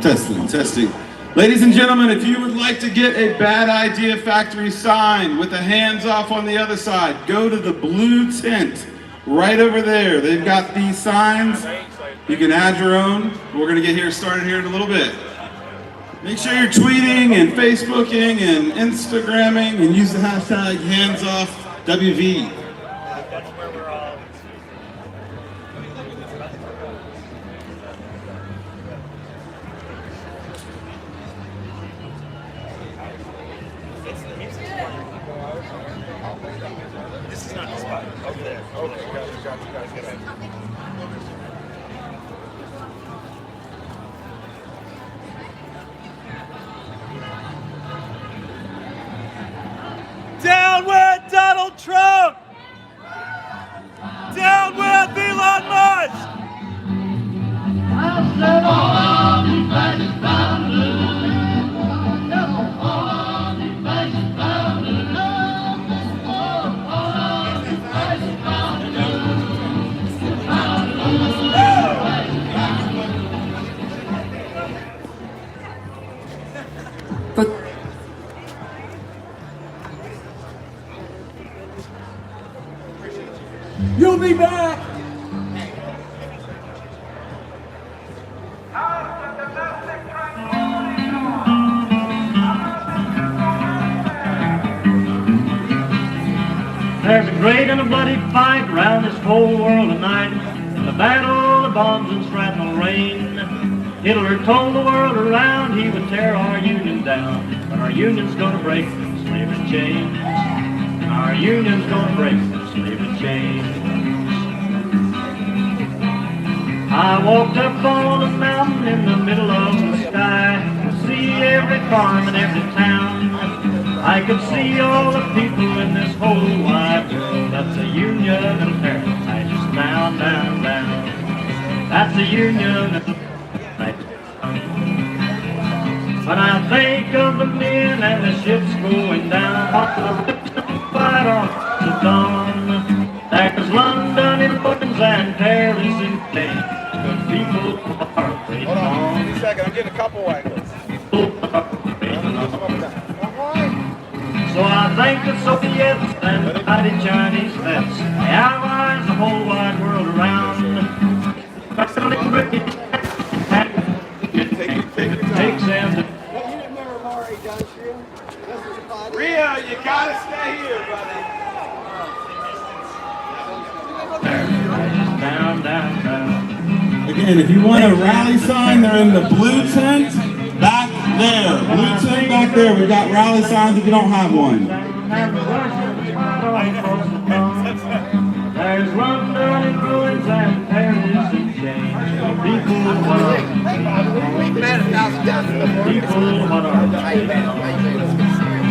Testing, testing. Ladies and gentlemen, if you would like to get a Bad Idea Factory sign with the hands off on the other side, go to the blue tent right over there. They've got these signs. You can add your own. We're going to get started here in a little bit. Make sure you're tweeting and Facebooking and Instagramming and use the hashtag HandsOffWV. This is not the spot. Over there. Okay, got you, guys. Get in. Down with Donald Trump! Down with Elon Musk! I said all these fascists bound to lose. All these fascists bound to lose. All these fascists bound to lose. Bound to lose. But you'll be back! There's a great and a bloody fight around this whole world tonight. In the battle of bombs and shrapnel rain, Hitler told the world around he would tear our union down. But our union's gonna break the slavery chains. Our union's gonna break the slavery chains. I walked up on a mountain in the middle of the sky to see every farm and every town. I could see all the people in this whole wide world. That's the union of paradise. Just down, down, down. That's the union of paradise. When I think of the men and the ships going down off the right off the dawn, there's London in ruins and Paris in flames. Good people are afraid. Hold on, give me a second. I'm getting a couple angles. So I thank the Soviets and the mighty Chinese vets, the Allies, the whole wide world around. Take them to Rio, you gotta stay here, buddy. down, down, down. again, if you want a rally sign, they're in the blue tent back there. Blue tent back there. We've got rally signs if you don't have one. There's London in ruins and Paris in chains. People, what are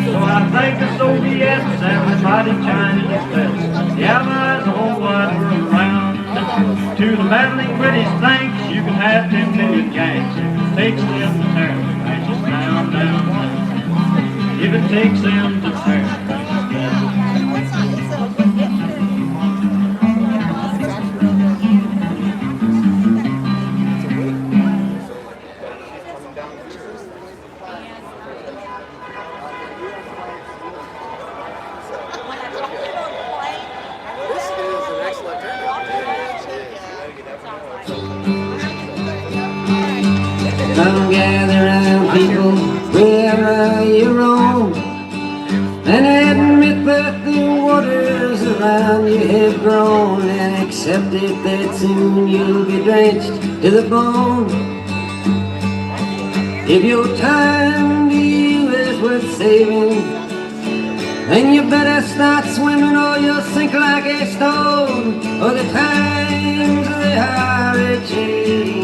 So I thank the Soviets and the mighty Chinese vets, the Allies, the whole wide world around. To the battling British, thanks, you can have 10 million gangs. If it takes them to tear the righteous down, down, down. If it takes them to tear the righteous down. Come gather round, people, wherever you roam, and admit that the waters around you have grown, and accept it that soon you'll be drenched to the bone. If your time to you is worth saving, then you better start swimming or you'll sink like a stone, or the times they are a-changing.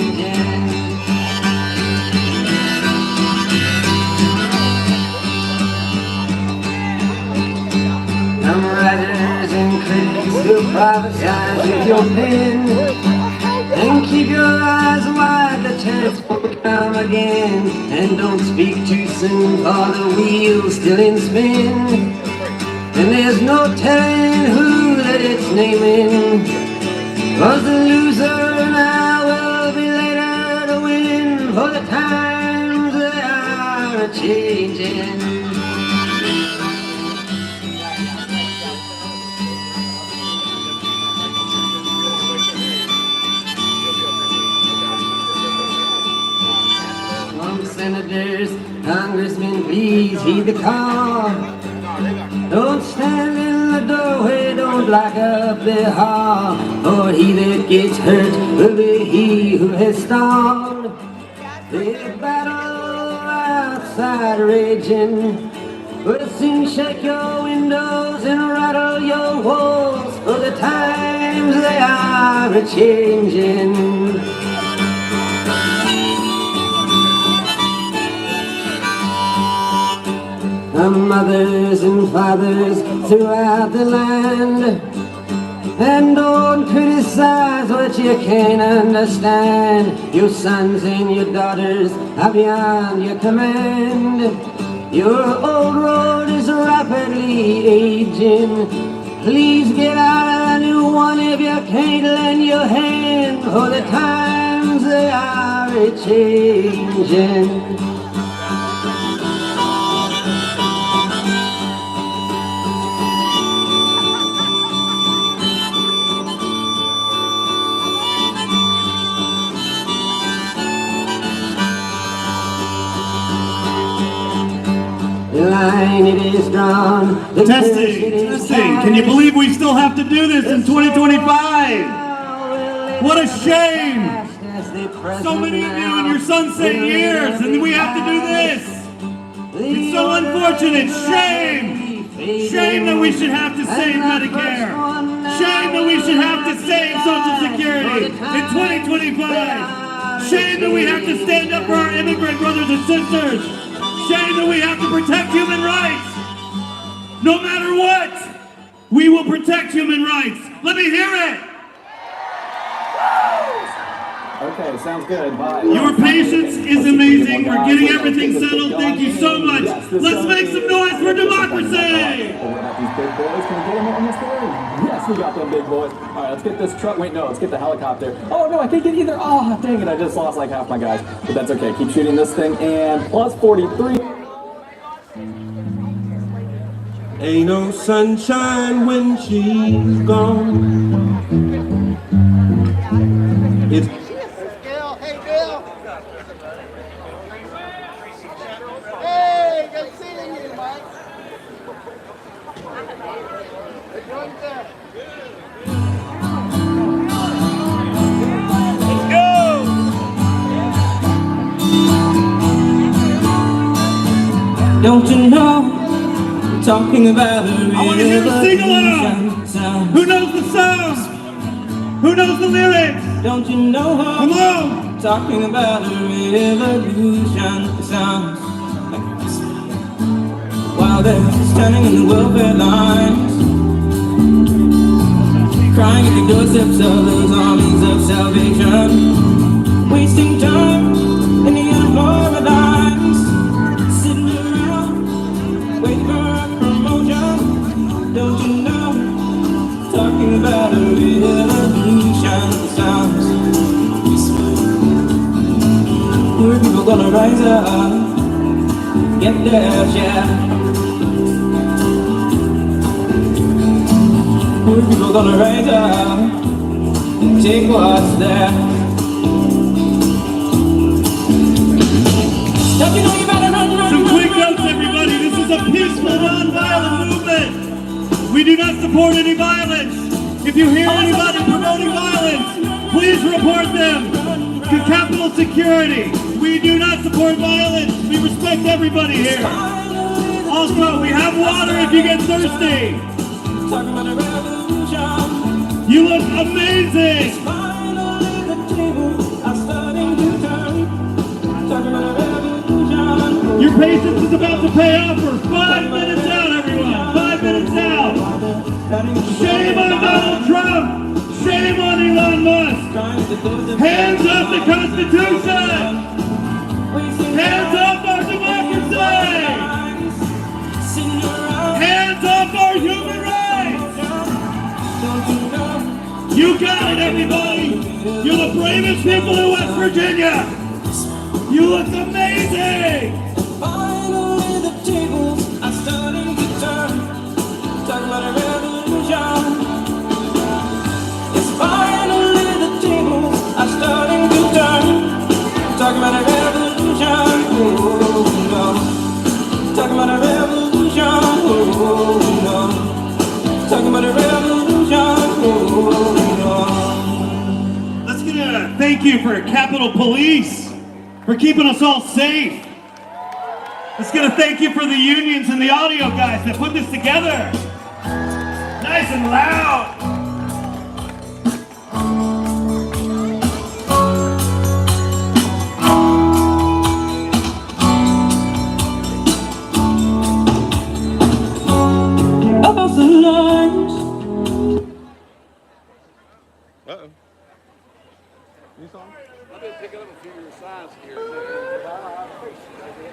Some writers and critics will prophesize with your pen, and keep your eyes wide, the chance will come again. And don't speak too soon, for the wheel's still in spin, and there's no telling who that it's naming. 'Cause the loser now will be later to win, for the time changing. Senators, congressmen, please heed the call. Don't stand in the doorway, don't block up the hall. For he that gets hurt will be he who has stalled. The battle outside raging will soon shake your windows and rattle your walls. For the times they are a-changing. Mothers and fathers throughout the land, and don't criticize what you can't understand. Your sons and your daughters are beyond your command. Your old road is rapidly aging. Please get out a new one if you can't lend your hand, for the times they are a-changing. The line it is drawn. The Testing. Can you believe we still have to do this in 2025? What a shame. So many of you and your sons say years, and we have to do this. It's so unfortunate. Shame. Shame that we should have to save Medicare. Shame that we should have to save Social Security in 2025. Shame that we have to stand up for our immigrant brothers and sisters. Shame that we have to protect human rights. No matter what, we will protect human rights. Let me hear it. Okay, sounds good. Bye. Your patience is amazing. We're getting everything settled. Thank you so much. Let's make some noise for democracy. We got these big boys. Can we get them in this thing? Yes, we got them big boys. All right, let's get this truck. Wait, no, let's get the helicopter. Oh, no, I can't get either. Oh, dang it. I just lost like half my guys. But that's okay. Keep shooting this thing. And plus 43. Ain't no sunshine when she's gone. It's Bill, hey Bill. Hey, good seeing you, Mike. Hey, right there. Don't you know, talking about a I want to hear the sing-along. Who knows the songs? Who knows the lyrics? Don't you know how? Come on. Talking about a revolution sounds like a whisper. While they're standing in the welfare lines, crying at the doorsteps of those armies of salvation, wasting time in the unemployment lines, sitting around waiting for a promotion. Don't you know? Talking about a revolution sounds. Poor people gonna rise up, get their share. Poor people gonna rise up and take what's there. Don't you know you better run? Some quick notes, everybody. This is a peaceful, non-violent movement. We do not support any violence. If you hear anybody promoting violence, please report them to Capitol Security. We do not support violence. We respect everybody here. Also, we have water if you get thirsty. Talking about a revolution. You look amazing. Finally the tables are starting to turn. Talking about a revolution. Your patience is about to pay off for 5 minutes out, everyone. 5 minutes out. Shame on Donald Trump. Shame on Elon Musk. Hands up the Constitution. Hands up our democracy. Hands up our human rights. You got it, everybody. You're the bravest people in West Virginia. You look amazing. Talking about a revolution, oh, no. Talking about a revolution, oh, no. Let's get a thank you for Capitol Police for keeping us all safe. Let's get a thank you for the unions and the audio guys that put this together. Nice and loud. About the lines. I've been picking up a few of your signs here.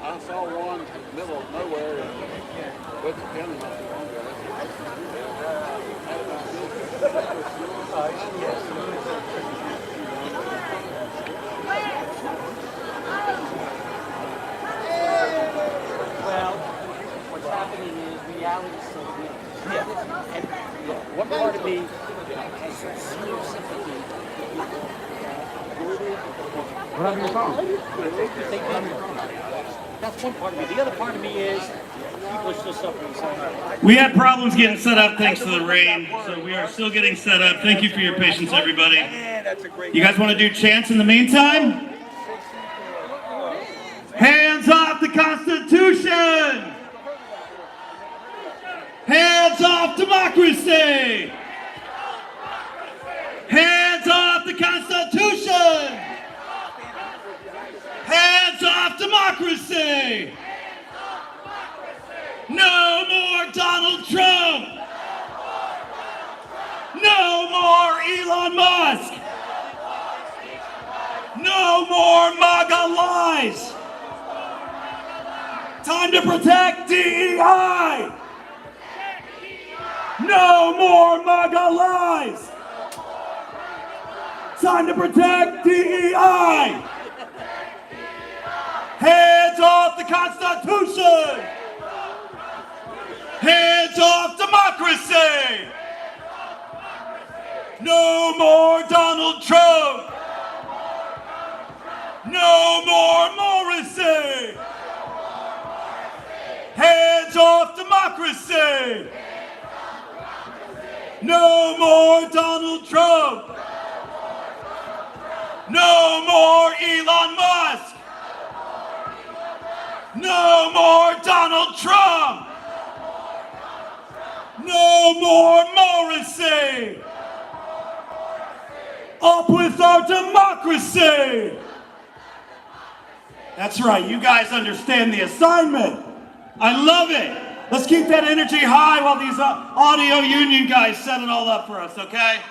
I saw one in the middle of nowhere with the county not too long ago. Well, what's happening is reality is so real. Yeah. And what part of me has zero sympathy with people? What happened to your phone? That's one part of me. The other part of me is people are still suffering so much. We had problems getting set up thanks to the rain, so we are still getting set up. Thank you for your patience, everybody. You guys want to do chants in the meantime? Hands off the Constitution! Hands off democracy! Hands off the Constitution! Hands off democracy! No more Donald Trump! No more Elon Musk! No more MAGA lies! Time to protect DEI! No more MAGA lies! Time to protect DEI! Hands off the Constitution! Hands off democracy! No more Donald Trump! No more Morrissey! Hands off democracy! No more Donald Trump! No more Elon Musk! No more Donald Trump! No more Morrissey! Up with our democracy! That's right, you guys understand the assignment. I love it. Let's keep that energy high while these audio union guys set it all up for us, okay?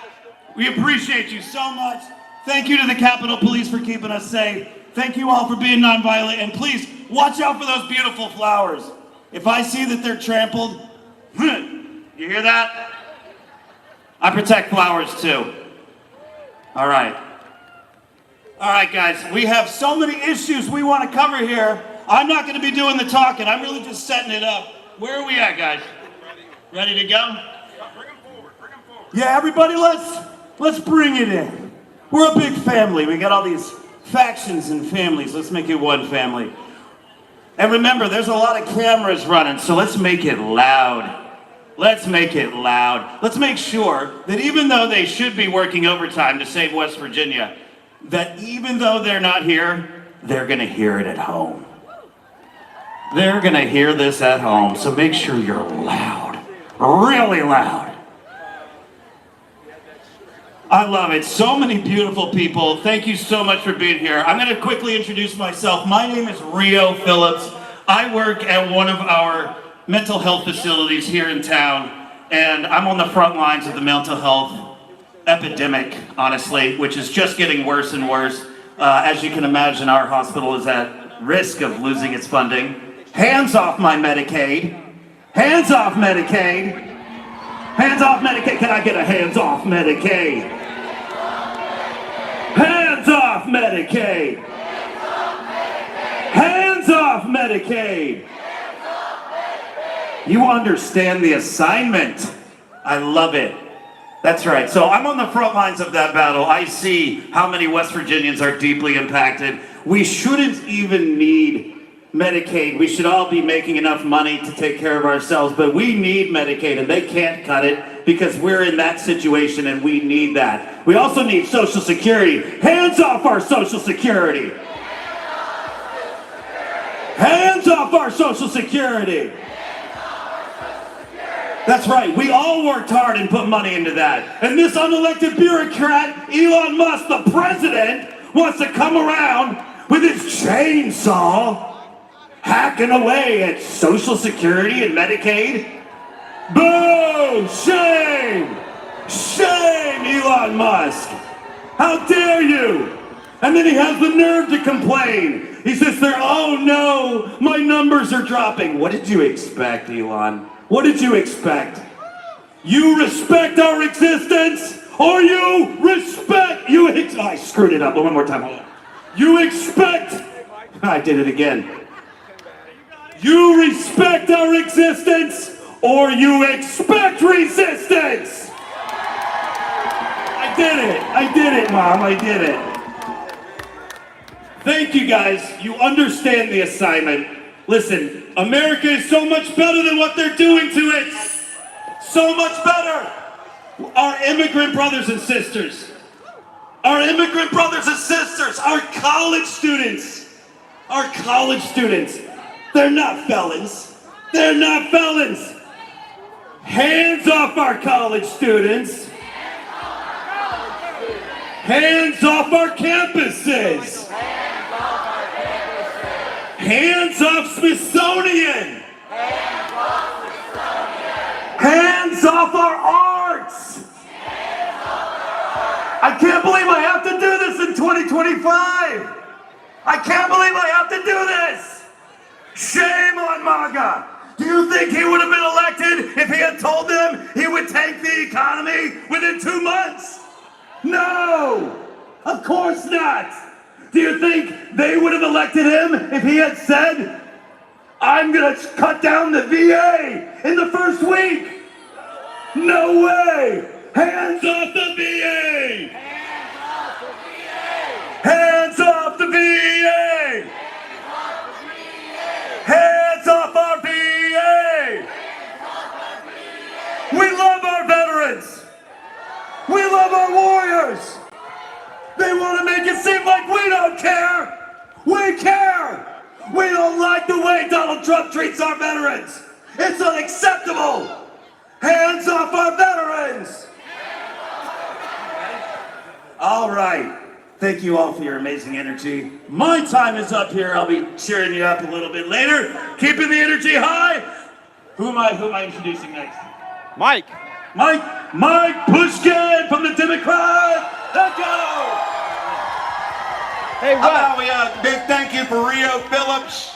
We appreciate you so much. Thank you to the Capitol Police for keeping us safe. Thank you all for being nonviolent, and please watch out for those beautiful flowers. If I see that they're trampled, you hear that? I protect flowers too. All right. All right, guys, we have so many issues we want to cover here. I'm not going to be doing the talking. I'm really just setting it up. Where are we at, guys? Ready to go? Bring them forward. Bring them forward. Yeah, everybody, let's bring it in. We're a big family. We got all these factions and families. Let's make it one family. And remember, there's a lot of cameras running, so let's make it loud. Let's make it loud. Let's make sure that even though they should be working overtime to save West Virginia, that even though they're not here, they're gonna hear it at home. They're gonna hear this at home, so make sure you're loud, really loud. I love it. So many beautiful people. Thank you so much for being here. I'm going to quickly introduce myself. My name is Rio Phillips. I work at one of our mental health facilities here in town, and I'm on the front lines of the mental health epidemic, honestly, which is just getting worse and worse. As you can imagine, our hospital is at risk of losing its funding. Hands off my Medicaid. Hands off Medicaid. Hands off Medicaid. Can I get a hands off Medicaid? Hands off Medicaid! Hands off Medicaid! You understand the assignment. I love it. That's right. So I'm on the front lines of that battle. I see how many West Virginians are deeply impacted. We shouldn't even need Medicaid. We should all be making enough money to take care of ourselves, but we need Medicaid and they can't cut it because we're in that situation and we need that. We also need Social Security. Hands off our Social Security. Hands off our Social Security. That's right, we all worked hard and put money into that. And this unelected bureaucrat, Elon Musk, the president, wants to come around with his chainsaw hacking away at Social Security and Medicaid. Boo! Shame! Shame, Elon Musk! How dare you! And then he has the nerve to complain. He sits there, oh no, my numbers are dropping. What did you expect, Elon? What did you expect? You respect our existence, or you respect, I screwed it up, one more time, hold on. You expect, I did it again. You respect our existence, or you expect resistance. I did it, Mom, I did it. Thank you guys, you understand the assignment. Listen, America is so much better than what they're doing to it. So much better. Our immigrant brothers and sisters, our college students, they're not felons. They're not felons. Hands off our college students. Hands off our campuses. Hands off Smithsonian. Hands off our arts. I can't believe I have to do this in 2025. I can't believe I have to do this. Shame on MAGA. Do you think he would have been elected if he had told them he would tank the economy within 2 months? No, of course not. Do you think they would have elected him if he had said, I'm going to cut down the VA in the first week? No way. Hands off the VA. Hands off the VA. Hands off our VA. We love our veterans. We love our warriors. They want to make it seem like we don't care. We care. We don't like the way Donald Trump treats our veterans. It's unacceptable. Hands off our veterans. All right. Thank you all for your amazing energy. My time is up here. I'll be cheering you up a little bit later. Keeping the energy high. Who am I introducing next? Mike. Mike Pushkin from the Democrats. Let's go. Hey, How about we big thank you for Rio Phillips,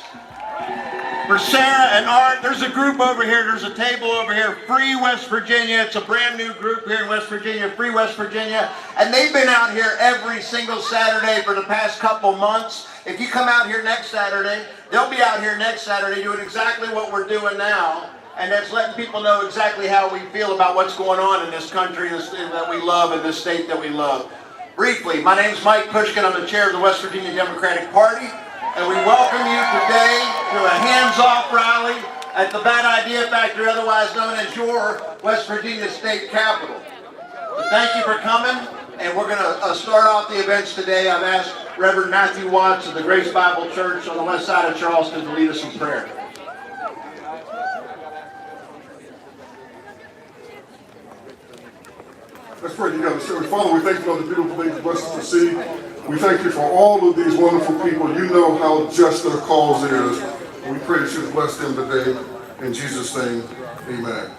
for Sarah and Art. There's a group over here. There's a table over here. Free West Virginia. It's a brand new group here in West Virginia. Free West Virginia. And they've been out here every single Saturday for the past couple months. If you come out here next Saturday, they'll be out here next Saturday doing exactly what we're doing now. And that's letting people know exactly how we feel about what's going on in this country that we love and this state that we love. Briefly, my name is Mike Pushkin. I'm the chair of the West Virginia Democratic Party. And we welcome you today to a hands-off rally at the Bad Idea Factory, otherwise known as your West Virginia State Capitol. So thank you for coming, and we're going to start off the events today. I've asked Reverend Matthew Watts of the Grace Bible Church on the west side of Charleston to lead us in prayer. Let's pray together. Father, we thank you for the beautiful things you blessed us to see. We thank you for all of these wonderful people. You know how just their cause is. We pray that you bless them today. In Jesus' name, amen.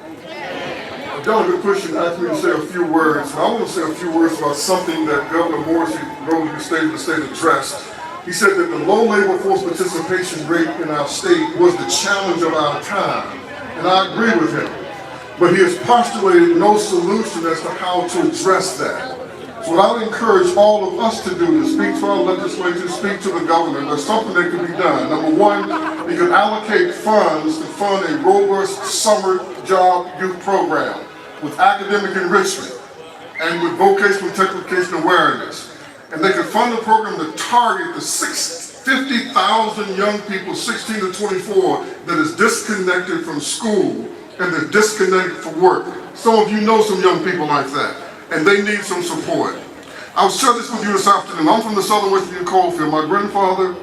Delegate Pushkin asked me to say a few words. And I want to say a few words about something that Governor Morrissey wrote in the State Address. He said that the low labor force participation rate in our state was the challenge of our time. And I agree with him. But he has postulated no solution as to how to address that. So what I would encourage all of us to do is speak to our legislature, speak to the governor. There's something that can be done. Number one, you can allocate funds to fund a robust summer job youth program with academic enrichment and with vocational technification awareness. And they can fund the program to target the 6 50,000 young people, 16 to 24, that is disconnected from school and they're disconnected from work. Some of you know some young people like that, and they need some support. I'll share this with you this afternoon. I'm from the Southern West Virginia coal field. My grandfather,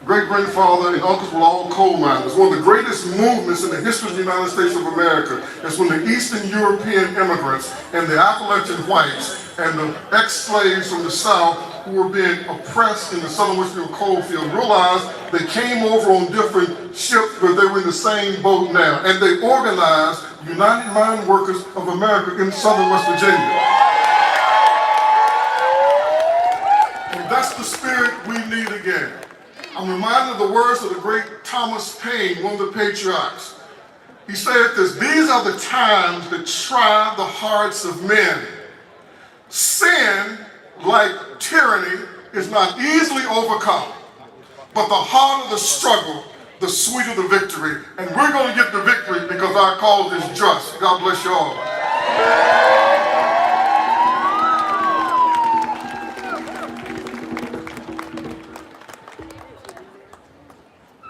great-grandfather, and uncles were all coal miners. One of the greatest movements in the history of the United States of America is when the Eastern European immigrants and the Appalachian whites and the ex-slaves from the South who were being oppressed in the Southern West Virginia coal field realized they came over on different ships, but they were in the same boat now. And they organized United Mine Workers of America in Southern West Virginia. And that's the spirit we need again. I'm reminded of the words of the great Thomas Paine, one of the patriarchs. He said this: "These are the times that try the hearts of men. Sin, like tyranny, is not easily overcome, but the harder the struggle, the sweeter the victory." And we're going to get the victory because our cause is just. God bless you all.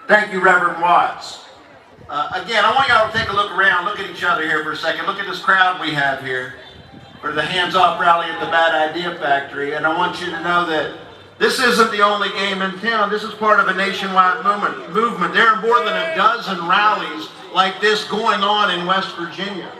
Thank you, Reverend Watts. Again, I want y'all to take a look around, look at each other here for a second. Look at this crowd we have here for the hands-off rally at the Bad Idea Factory. And I want you to know that this isn't the only game in town. This is part of a nationwide movement. There are more than a dozen rallies like this going on in West Virginia.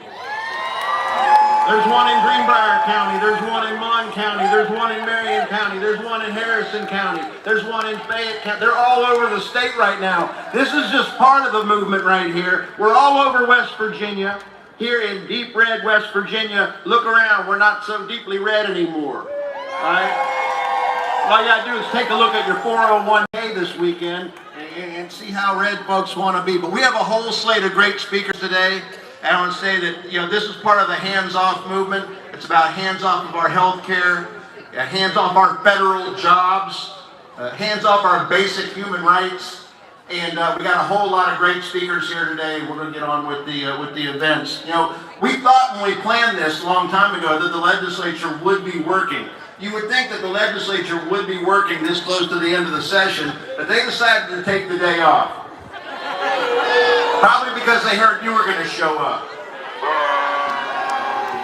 There's one in Greenbrier County, there's one in Mon County, there's one in Marion County, there's one in Harrison County, there's one in Fayette County. They're all over the state right now. This is just part of the movement right here. We're all over West Virginia, here in deep red West Virginia. Look around, we're not so deeply red anymore. All right? All you gotta do is take a look at your 401k this weekend and see how red folks want to be. But we have a whole slate of great speakers today. And I want to say that, this is part of the hands-off movement. It's about hands-off of our health care, hands-off our federal jobs, hands-off our basic human rights. And we got a whole lot of great speakers here today. We're going to get on with the events. We thought when we planned this a long time ago that the legislature would be working. You would think that the legislature would be working this close to the end of the session, but they decided to take the day off. Probably because they heard you were going to show up.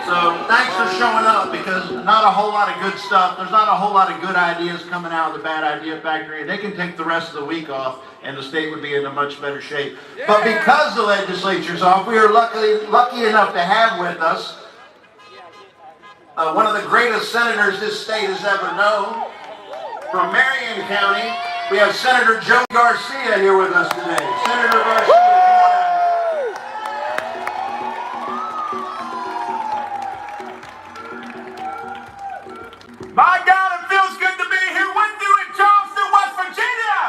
So thanks for showing up, because not a whole lot of good stuff. There's not a whole lot of good ideas coming out of the Bad Idea Factory. And they can take the rest of the week off and the state would be in a much better shape. But because the legislature's off, we are lucky enough to have with us one of the greatest senators this state has ever known. From Marion County, we have Senator Joe Garcia here with us today. Senator Garcia. My God, it feels good to be here with you in Charleston, West Virginia.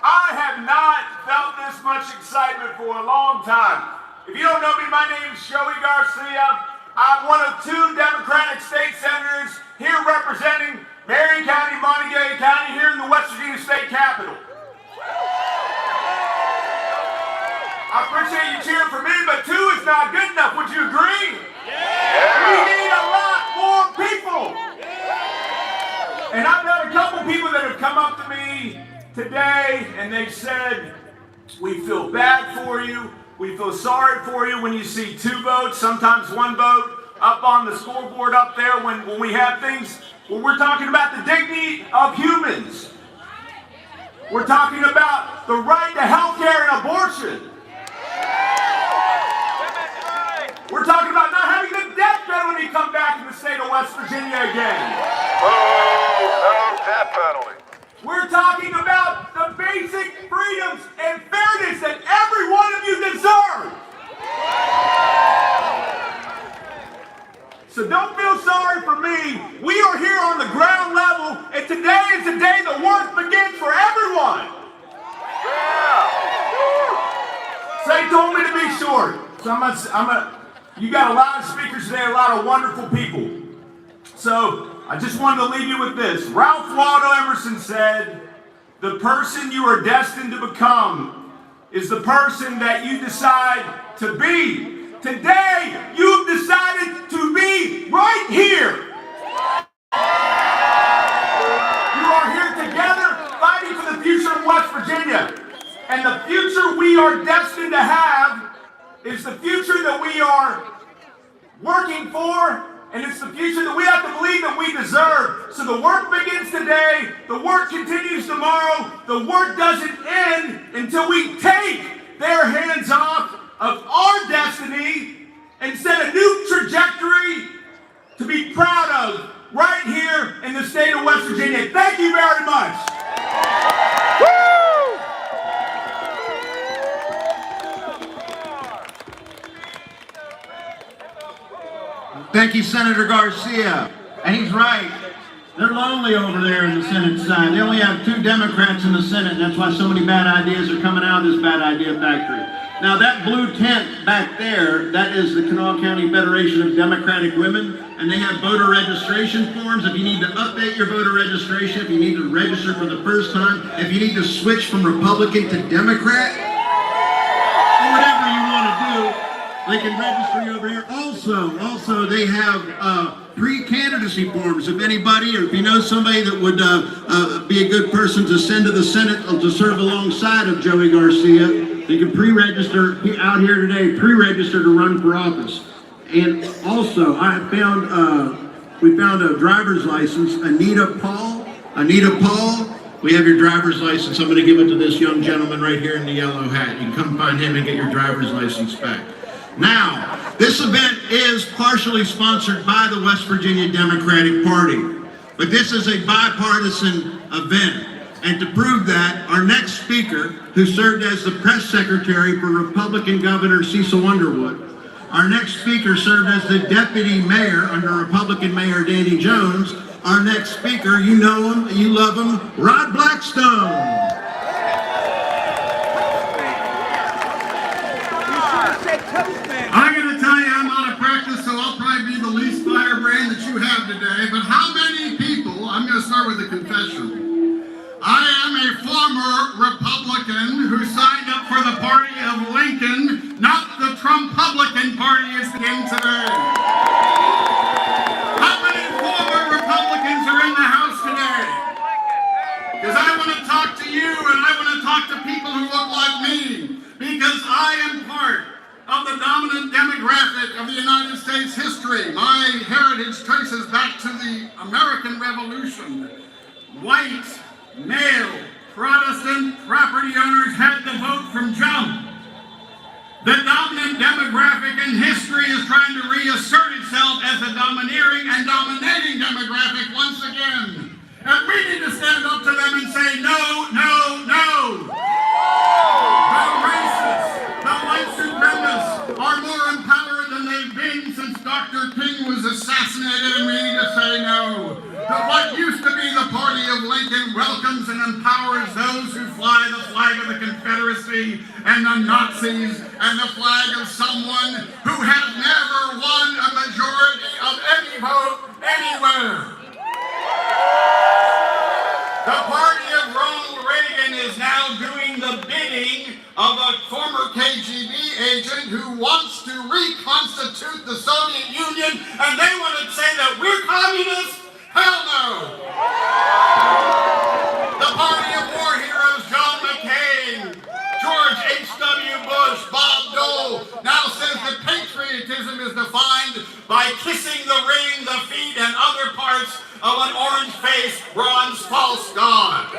I have not felt this much excitement for a long time. If you don't know me, my name is Joey Garcia. I'm one of 2 Democratic state senators here representing Marion County, Montague County, here in the West Virginia State Capitol. I appreciate you cheering for me, but 2 is not good enough. Would you agree? We need a lot more people. And I've got a couple people that have come up to me today and they've said, we feel bad for you. We feel sorry for you when you see 2 votes, sometimes 1 vote up on the scoreboard up there when we have things where we're talking about the dignity of humans. We're talking about the right to health care and abortion. We're talking about not having the death penalty come back in the state of West Virginia again. Oh, no death penalty. We're talking about the basic freedoms and fairness that every one of you deserve. So don't feel sorry for me. We are here on the ground level, and today is the day the work begins for everyone. Say told me to be short. So you got a lot of speakers today, a lot of wonderful people. So I just wanted to leave you with this. Ralph Waldo Emerson said, the person you are destined to become is the person that you decide to be. Today, you've decided to be right here. we are destined to have is the future that we are working for, and it's the future that we have to believe that we deserve. So the work begins today, the work continues tomorrow, the work doesn't end until we take their hands off of our destiny and set a new trajectory to be proud of right here in the state of West Virginia. Thank you very much. Thank you, Senator Garcia. And he's right. They're lonely over there in the Senate side. They only have 2 Democrats in the Senate, and that's why so many bad ideas are coming out of this bad idea factory. Now that blue tent back there, that is the Kanawha County Federation of Democratic Women, and they have voter registration forms. If you need to update your voter registration, if you need to register for the first time, if you need to switch from Republican to Democrat, or whatever you want to do, they can register you over here. Also, they have pre-candidacy forms. If anybody, or if you know somebody that would be a good person to send to the Senate to serve alongside of Joey Garcia, they can pre-register out here today, pre-register to run for office. And also, we found a driver's license, Anita Paul, we have your driver's license. I'm going to give it to this young gentleman right here in the yellow hat. You can come find him and get your driver's license back. Now, this event is partially sponsored by the West Virginia Democratic Party, but this is a bipartisan event. And to prove that, our next speaker, who served as the press secretary for Republican Governor Cecil Underwood, our next speaker served as the deputy mayor under Republican Mayor Danny Jones. Our next speaker, you know him, you love him, Rod Blackstone. I'm going to tell you I'm out of practice, so I'll probably be the least firebrain that you have today. But how many people, I'm going to start with a confession. I am a former Republican who signed up for the party of Lincoln, not the Trump-Publican Party as it is today. How many former Republicans are in the House today? Because I want to talk to you and I want to talk to people who look like me. Because I am part of the dominant demographic of the United States history. My heritage traces back to the American Revolution. White, male, Protestant property owners had the vote from jump. The dominant demographic in history is trying to reassert itself as a domineering and dominating demographic once again. And we need to stand up to them and say, no, no, no. The racists, the white supremacists are more empowered than they've been since Dr. King was assassinated, and we need to say no. What used to be the party of Lincoln welcomes and empowers those who fly the flag of the Confederacy and the Nazis and the flag of someone who has never won a majority of any vote anywhere. The party of Ronald Reagan is now doing the bidding of a former KGB agent who wants to reconstitute the Soviet Union, and they want to say that we're communists? Hell no! The party of war heroes John McCain, George H.W. Bush, Bob Dole now says that patriotism is defined by kissing the ring, the feet, and other parts of an orange-faced bronze false god.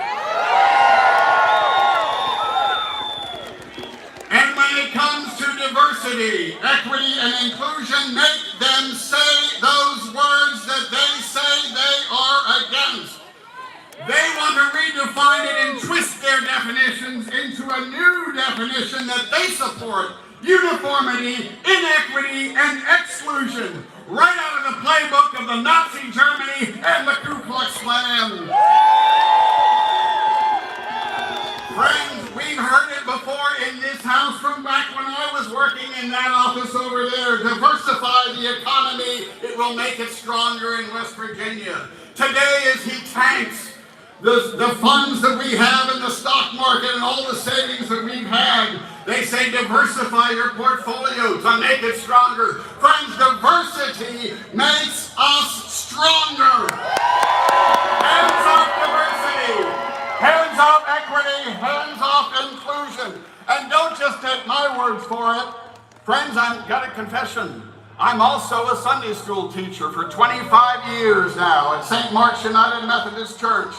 And when it comes to diversity, equity, and inclusion, make them say those words that they say they are against. They want to redefine it and twist their definitions into a new definition that they support: uniformity, inequity, and exclusion, right out of the playbook of the Nazi Germany and the Ku Klux Klan. Friends, we've heard it before in this house from back when I was working in that office over there. Diversify the economy, it will make it stronger in West Virginia. Today, as he tanks the funds that we have in the stock market and all the savings that we've had, they say diversify your portfolio to make it stronger. Friends, diversity makes us stronger. Hands off diversity. Hands off equity, hands off inclusion. And don't just awards for it. Friends, I've got a confession. I'm also a Sunday school teacher for 25 years now at St. Mark's United Methodist Church.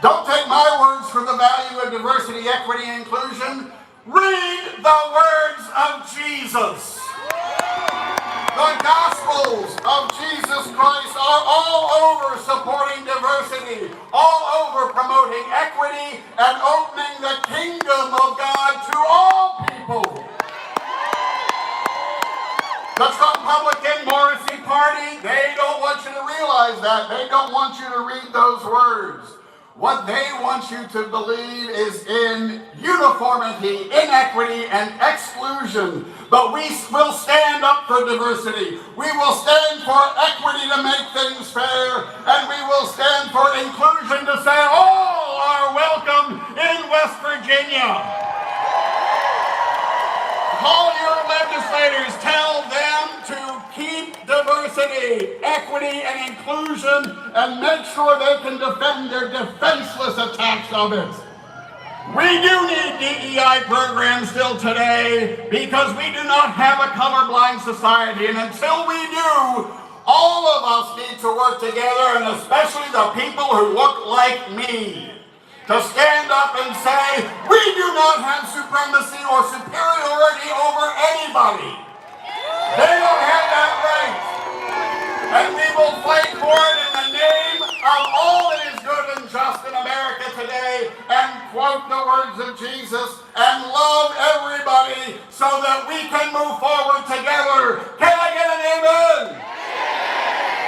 Don't take my words for the value of diversity, equity, and inclusion. Read the words of Jesus. The Gospels of Jesus Christ are all over supporting diversity, all over promoting equity and opening the kingdom of God to all people. The Trump Republican Morrissey Party, they don't want you to realize that. They don't want you to read those words. What they want you to believe is in uniformity, inequity, and exclusion. But we will stand up for diversity. We will stand for equity to make things fair. And we will stand for inclusion to say all are welcome in West Virginia. Call your legislators, tell them to keep diversity, equity, and inclusion, and make sure they can defend their defenseless attacks of it. We do need DEI programs still today because we do not have a colorblind society, and until we do, all of us need to work together, and especially the people who look like me, to stand up and say, we do not have supremacy or superiority over anybody. They don't have that right. And we will fight for it in the name of all that is good and just in America today, and quote the words of Jesus, and love everybody so that we can move forward together. Can I get an amen?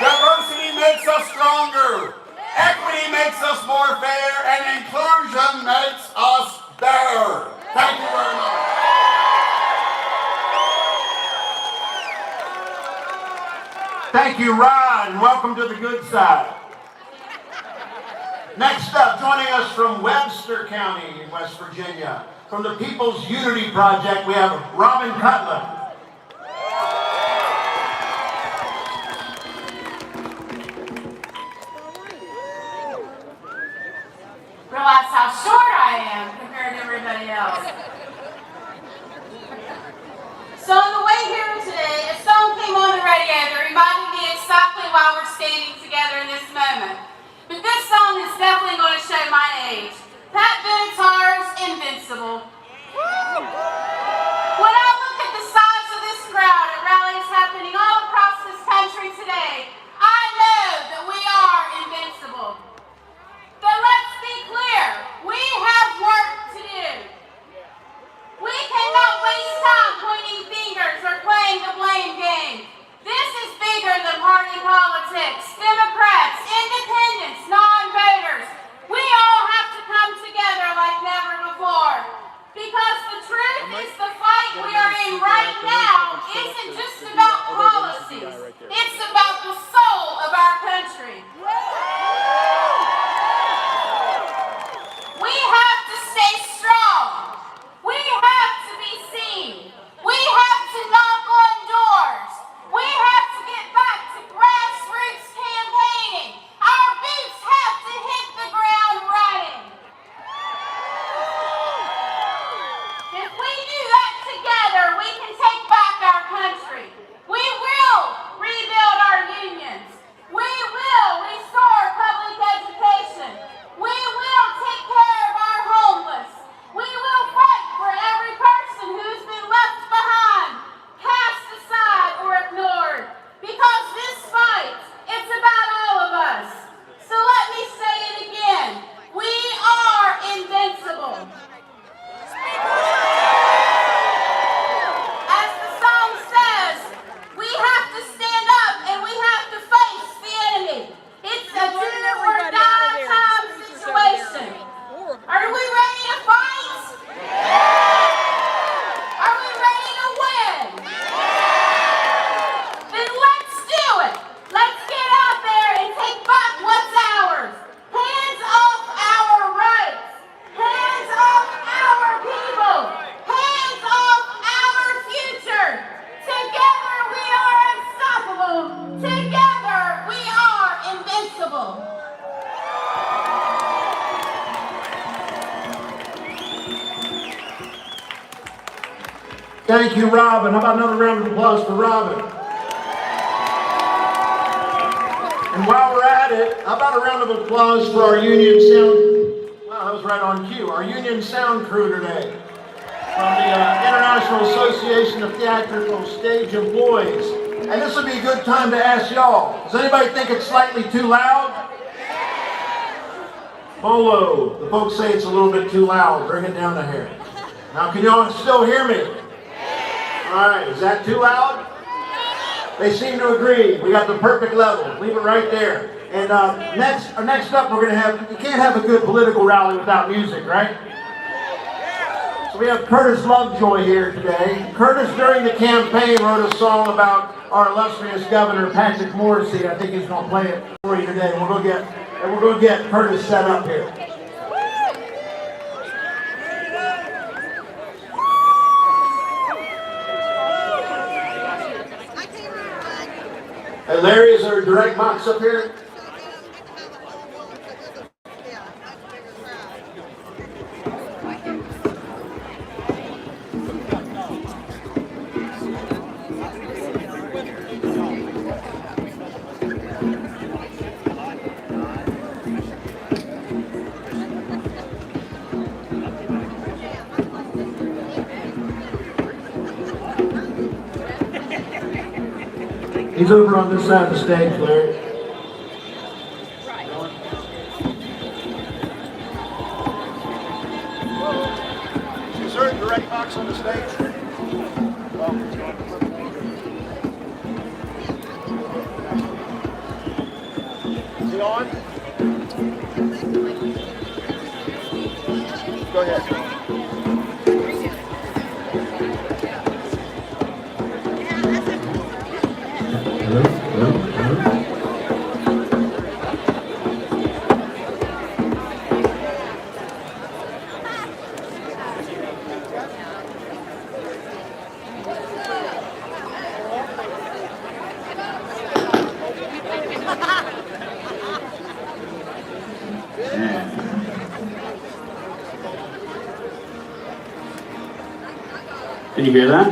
Diversity makes us stronger. Equity makes us more fair, and inclusion makes us better. Thank you very much. Thank you, Rod, and welcome to the good side. Next up, joining us from Webster County in West Virginia, from the People's Unity Project, we have Robin Cutler. Realize how short I am compared to everybody else. So on the way here today, a song came on the radio that reminded me exactly why we're standing together in this moment. But this song is definitely going to show my age. Pat Benatar's Invincible. When I look at the size of this crowd at rallies happening all across this country today, I know that we are invincible. But let's be clear, we have work to do. We cannot waste time pointing fingers or playing the blame game. This is bigger than party politics, Democrats, independents, non-voters. We all have to come together like never before. Because the truth is the fight we are in right now isn't just about policies. It's about the soul of our country. We have to stay strong. We have to be seen. We have to knock on doors. We have to get back to grassroots campaigning. Our boots have to hit the ground running. If we do that together, we can take back our country. We will rebuild our unions. We will restore public education. We will take care of our homeless. We will fight for every person who's been left behind, cast aside, or ignored. Because this fight, it's about all of us. So let me say it again. We are invincible. As the song says, we have to stand up and we have to face the enemy. It's a do or die time situation. Are we ready to fight? Are we ready to win? Then let's do it. Let's get out there and take back what's ours. Hands off our rights. Hands off our people. Hands off our future. Together we are unstoppable. Together we are invincible. Thank you, Robin. How about another round of applause for Robin? And while we're at it, how about a round of applause for our Union Sound, wow, that was right on cue, our Union Sound crew today. From the International Association of Theatrical Stage Employees. And this would be a good time to ask y'all, does anybody think it's slightly too loud? Bolo, the folks say it's a little bit too loud. Bring it down to here. Now, can y'all still hear me? All right, is that too loud? They seem to agree. We got the perfect level. Leave it right there. And next up, we're going to have, you can't have a good political rally without music, right? So we have Curtis Lovejoy here today. Curtis, during the campaign, wrote a song about our illustrious governor, Patrick Morrissey. I think he's going to play it for you today. And we're going to get Curtis set up here. Hey, Larry, is there a direct box up here? He's over on this side of the stage, Larry. Is there a direct box on the stage? Is he on? Go ahead. Can you hear that?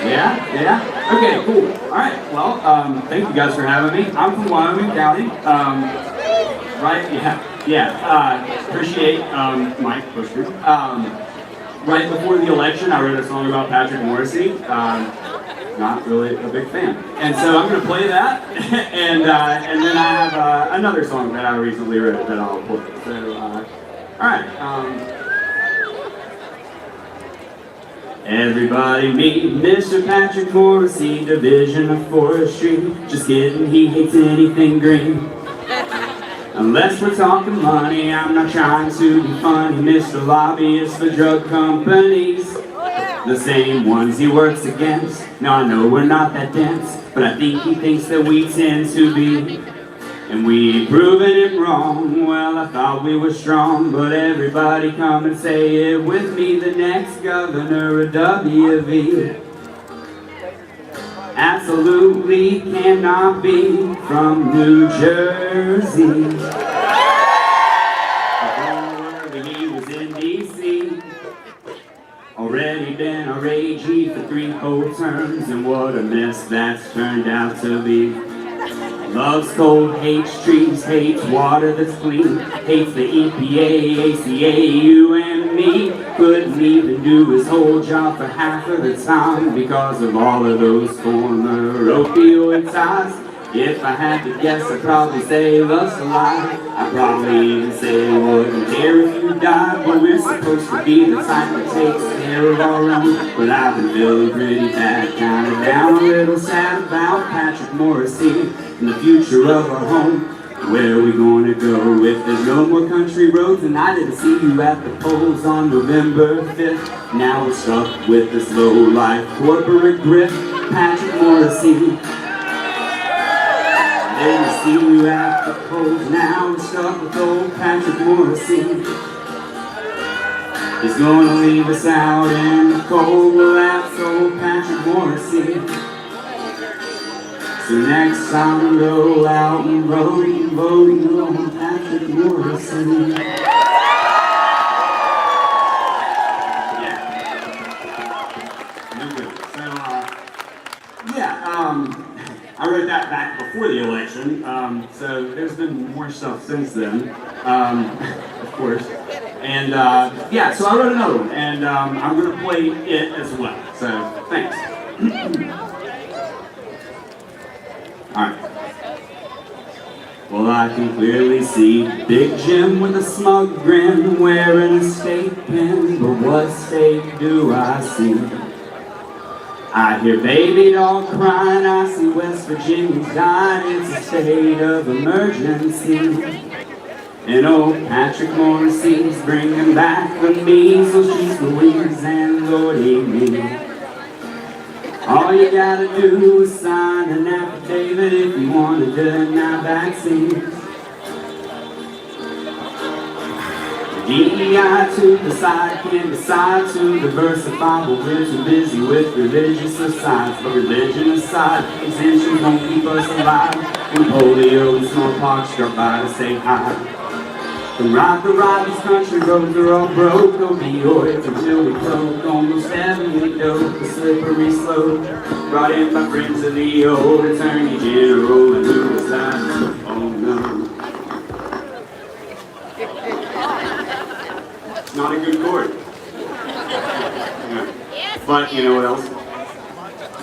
Yeah? Yeah? Okay, cool. Alright, well, thank you guys for having me. I'm from Wyoming County. Right? Yeah. Appreciate Mike Bushker. Right before the election, I wrote a song about Patrick Morrissey. Not really a big fan. And so I'm going to play that, and then I have another song that I recently wrote that I'll play. So, alright. Everybody meet Mr. Patrick Morrissey, Division of Forestry. Just kidding, he hates anything green. Unless we're talking money, I'm not trying to be funny. Mr. Lobbyist for drug companies, the same ones he works against. Now I know we're not that dense, but I think he thinks that we tend to be. And we ain't proving him wrong. Well, I thought we were strong, but everybody come and say it with me. The next governor of WV absolutely cannot be from New Jersey. Before he was in D.C., already been our AG for 3 whole terms, and what a mess that's turned out to be. Loves cold, hates trees, hates water that's clean, hates the EPA, ACA, you and me. Couldn't even do his whole job for half of the time because of all of those former opioid ties. If I had to guess, I'd probably save us a life. I'd probably even say I wouldn't care if you died, but we're supposed to be the type that takes care of our own. But I've been feeling pretty bad, kind of down, a little sad about Patrick Morrissey and the future of our home. Where are we going to go if there's no more country roads? And I didn't see you at the polls on November 5th. Now we're stuck with this low-life corporate grift. Patrick Morrissey, I didn't see you at the polls. Now we're stuck with old Patrick Morrissey. He's gonna leave us out in the cold. Well, that's old Patrick Morrissey. So next time we go out and voting on Patrick Morrissey. stuff since then, of course. And yeah, so I wrote another one, and I'm going to play it as well. So thanks. All right. Well, I can clearly see Big Jim with a smug grin, wearing a state pin, but what state do I see? I hear baby doll crying, I see West Virginia's dying, it's a state of emergency. And old Patrick Morrissey's bringing back the measles, cheese, Louise, and Lord me. All you gotta do is sign an affidavit if you want to deny vaccines. DEI to decide, can't decide to diversify, but we're too busy with religious asides. But religion aside, exemptions won't keep us alive. When polio and smallpox drop by to say hi. And ride these country roads are all broke. Opioids until we croak. Almost heavenly dope, the slippery slope. Brought in by friends of the old Attorney General and who was that? Oh no. Not a good chord. Yeah. But you know what else?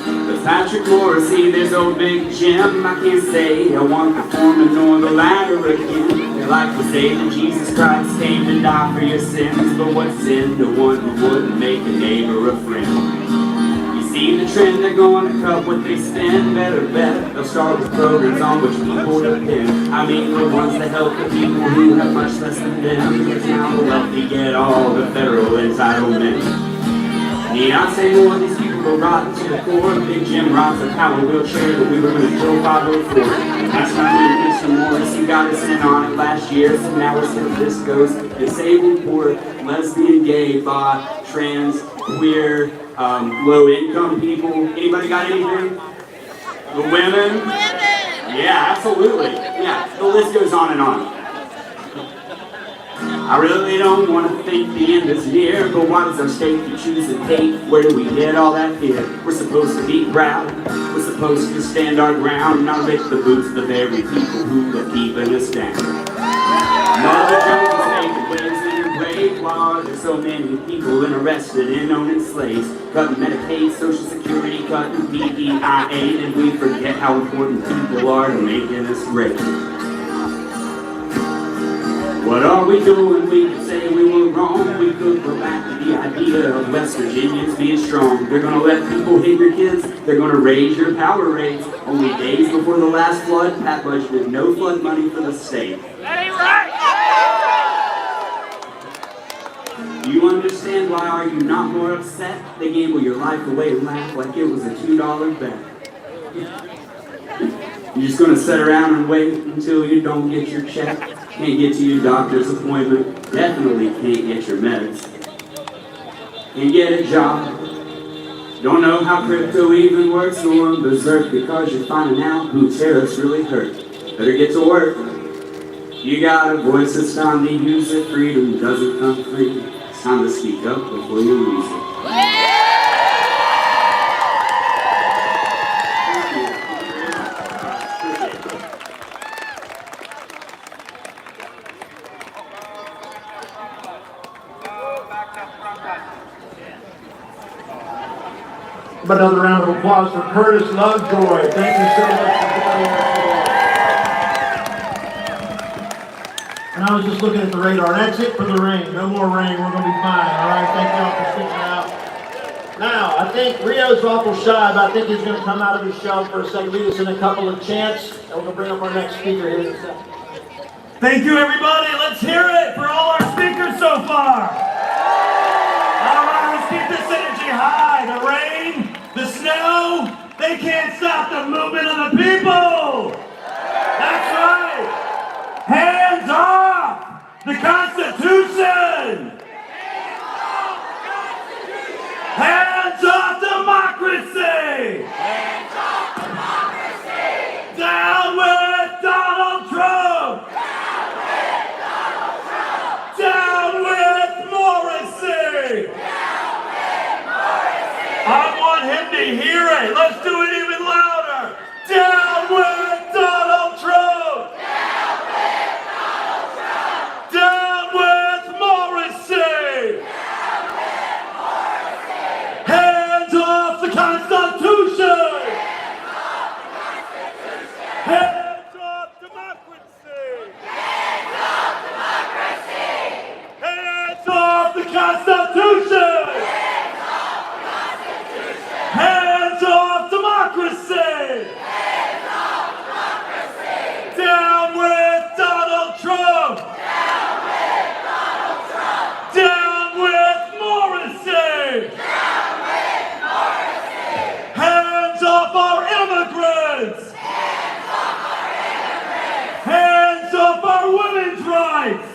There's Patrick Morrissey, there's old Big Jim. I can't say I want the former nor the latter again. They like to say that Jesus Christ came to die for your sins, but what's sin to one who wouldn't make a neighbor a friend? You see the trend, they're going to cut what they spend. Better bet they'll start with programs on which people depend. I mean the ones that help the people who have much less than them, because now the wealthy get all the federal entitlement. Need I say more, these people go rotten to the core. Big Jim rides a power wheelchair, but we were going to kill 504. That's not me, Mr. Morrison got us in on it last year, so now we're seeing this goes. Disabled, poor, lesbian, gay, bi, trans, queer, low-income people. Anybody got anything? The women? Yeah, absolutely. Yeah, the list goes on and on. I really don't want to think the end is near, but why does our state choose to take? Where do we get all that fear? We're supposed to be proud. We're supposed to stand our ground, not lick the boots of the very people who are keeping us down. Mother Jones is making waves in her grave. Why are there so many people interested in owning slaves? Cutting Medicaid, Social Security, cutting PEI aid, and we forget how important people are to making us great. What are we doing? We could say we were wrong. We could go back to the idea of West Virginians being strong. They're going to let people hate your kids. They're going to raise your power rates. Only days before the last flood, Pat budgeted no flood money for the state. That ain't right! Do you understand why are you not more upset? They gamble your life away and laugh like it was a $2 bet. You're just going to sit around and wait until you don't get your check. Can't get to your doctor's appointment. Definitely can't get your meds. Can't get a job. Don't know how crypto even works. Going berserk because you're finding out who tariffs really hurt. Better get to work. You got a voice, it's time to use it. Freedom doesn't come free. It's time to speak up before you lose it. Another round of applause for Curtis Lovejoy. Thank you so much for being here today. And I was just looking at the radar. That's it for the rain. No more rain. We're going to be fine. All right. Thank y'all for sticking out. Now, I think Rio's awful shy, but I think he's going to come out of his shell for a second, lead us in a couple of chants, and we're going to bring up our next speaker here in a second. Thank you, everybody. Let's hear it for all our speakers so far. All right, let's keep this energy high. The rain, the snow, they can't stop the movement of the people. That's right. Hands off the Constitution. Hands off democracy. Hands off democracy. Down with Donald Trump. Down with Morrissey. I want him to hear it. Let's do it even louder. Down with Donald Trump. Down with Constitution! Hands off democracy! Down with Donald Trump! Down with Morrissey! Hands off our immigrants! Hands off our women's rights!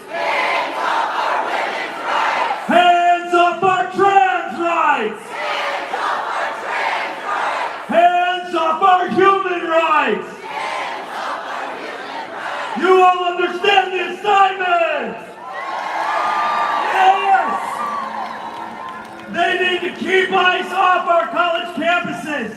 Hands off our trans rights! Hands off our human rights! You all understand the assignment! Yes! They need to keep ICE off our college campuses!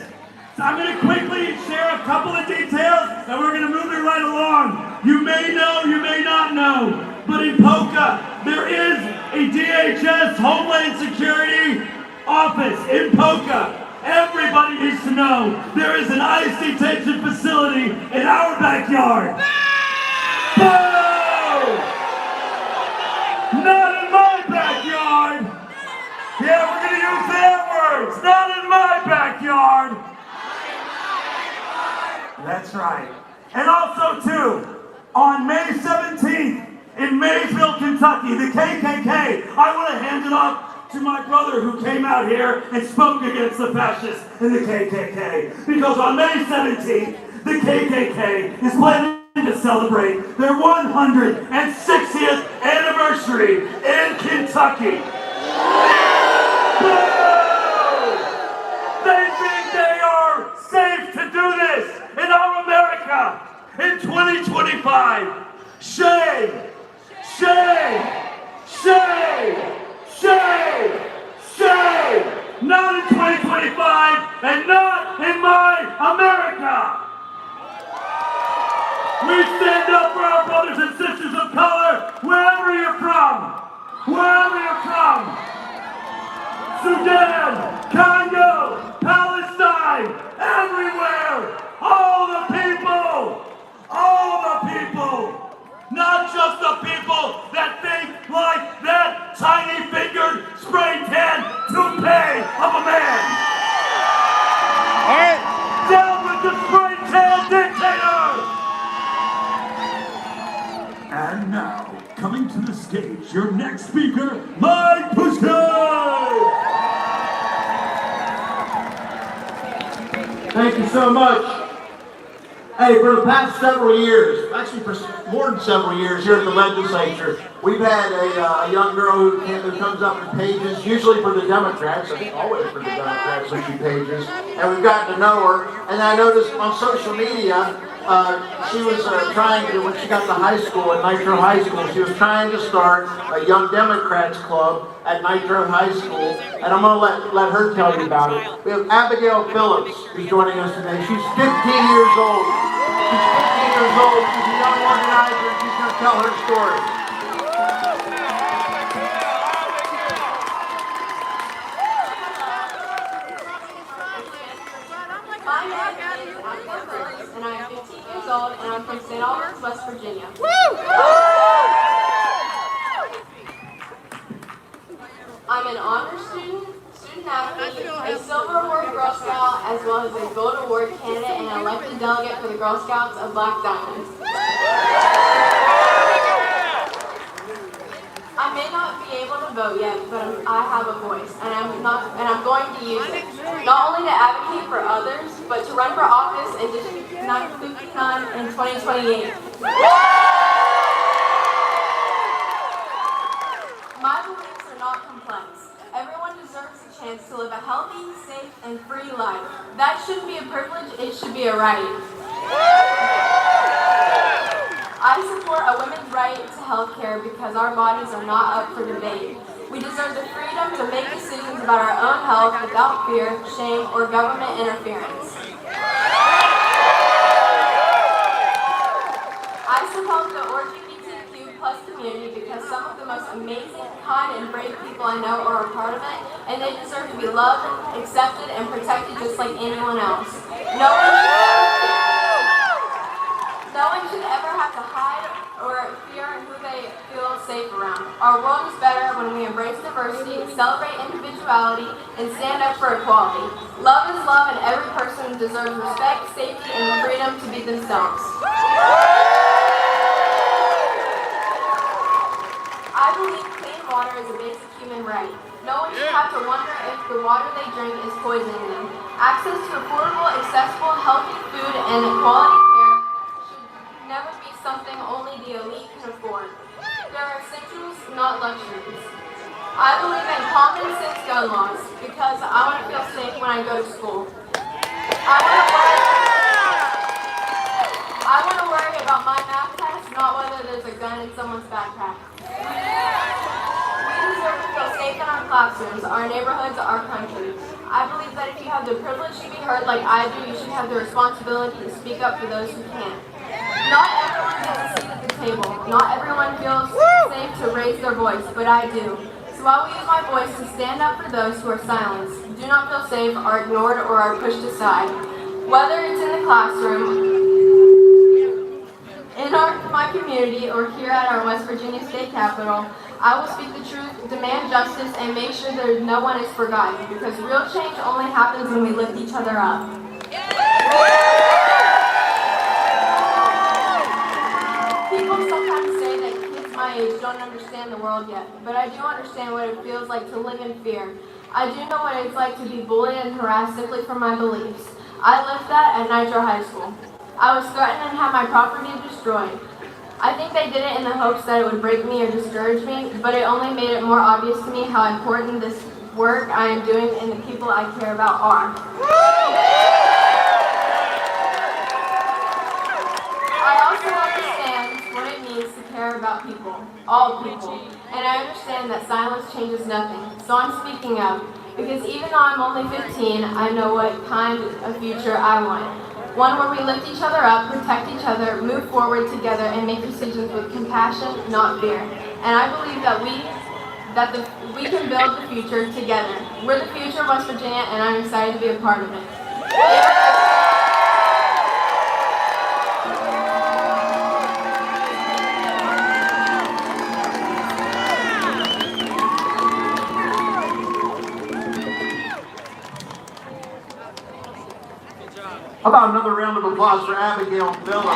So I'm going to quickly share a couple of details and we're going to move it right along. You may know, you may not know, but in Polka, there is a DHS Homeland Security office in Polka. Everybody needs to know there is an ICE detention facility in our backyard. Boo! Not in my backyard! Yeah, we're going to use their words. Not in my backyard! That's right. And also, too, on May 17th, in Maysville, Kentucky, the KKK, I want to hand it off to my brother who came out here and spoke against the fascists in the KKK. Because on May 17th, the KKK is planning to celebrate their 160th anniversary in Kentucky. Boo! They think they are safe to do this in our America in 2025. Shame! Shame! Shame! Shame! Shame! Not in 2025 and not in my America! We stand up for our brothers and sisters of color wherever you're from! Wherever you're from! Sudan, Congo, Palestine, everywhere! All the people! All the people! Not just the people that think like that tiny-fingered, spray-tan toupee of a man! Alright! Down with the spray-tan dictator! And now, coming to the stage, your next speaker, Mike Pushkin! Thank you so much. Hey, for the past several years, actually for more than several years here at the legislature, we've had a young girl who comes up in pages, usually for the Democrats, and always for the Democrats, when she pages, and we've gotten to know her. And I noticed on social media, she was trying to, when she got to high school, at Nitro High School, she was trying to start a Young Democrats Club at Nitro High School, and I'm going to let her tell you about it. We have Abigail Phillips, who's joining us today. She's 15 years old. She's 15 years old. She's a young organizer, and she's going to tell her story. My name is Abigail Phillips, and I'm 15 years old, and I'm from St. Albans, West Virginia. I'm an honor student athlete, a Silver Award Girl Scout, as well as a Gold Award candidate and an elected delegate for the Girl Scouts of Black Diamonds. I may not be able to vote yet, but I have a voice, and I'm going to use it. Not only to advocate for others, but to run for office in District 59 in 2028. My beliefs are not complex. Everyone deserves a chance to live a healthy, safe, and free life. That shouldn't be a privilege, it should be a right. I support a women's right to health care because our bodies are not up for debate. We deserve the freedom to make decisions about our own health without fear, shame, or government interference. I support the LGBTQ+ community because some of the most amazing, kind, and brave people I know are a part of it, and they deserve to be loved, accepted, and protected just like anyone else. No one should ever have to hide or fear who they feel safe safe around. Our world is better when we embrace diversity, celebrate individuality, and stand up for equality. Love is love, and every person deserves respect, safety, and the freedom to be themselves. I believe clean water is a basic human right. No one should have to wonder if the water they drink is poisoning them. Access to affordable, accessible, healthy food and quality care should never be something only the elite can afford. There are essentials, not luxuries. I believe in common sense gun laws because I want to feel safe when I go to school. I want to worry about my math test, not whether there's a gun in someone's backpack. We deserve to feel safe in our classrooms, our neighborhoods, our country. I believe that if you have the privilege to be heard like I do, you should have the responsibility to speak up for those who can't. Not everyone gets a seat at the table. Not everyone feels safe to raise their voice, but I do. So I will use my voice to stand up for those who are silenced, do not feel safe, are ignored, or are pushed aside. Whether it's in the classroom, in my community, or here at our West Virginia State Capitol, I will speak the truth, demand justice, and make sure that no one is forgotten, because real change only happens when we lift each other up. People sometimes say that kids my age don't understand the world yet, but I do understand what it feels like to live in fear. I do know what it's like to be bullied and harassed simply for my beliefs. I lived that at Nitro High School. I was threatened and had my property destroyed. I think they did it in the hopes that it would break me or discourage me, but it only made it more obvious to me how important this work I am doing and the people I care about are. I also understand what it means to care about people, all people, and I understand that silence changes nothing, so I'm speaking up, because even though I'm only 15, I know what kind of future I want. One where we lift each other up, protect each other, move forward together, and make decisions with compassion, not fear. And I believe that we can build the future together. We're the future of West Virginia, and I'm excited to be a part of it. How about another round of applause for Abigail Phillips?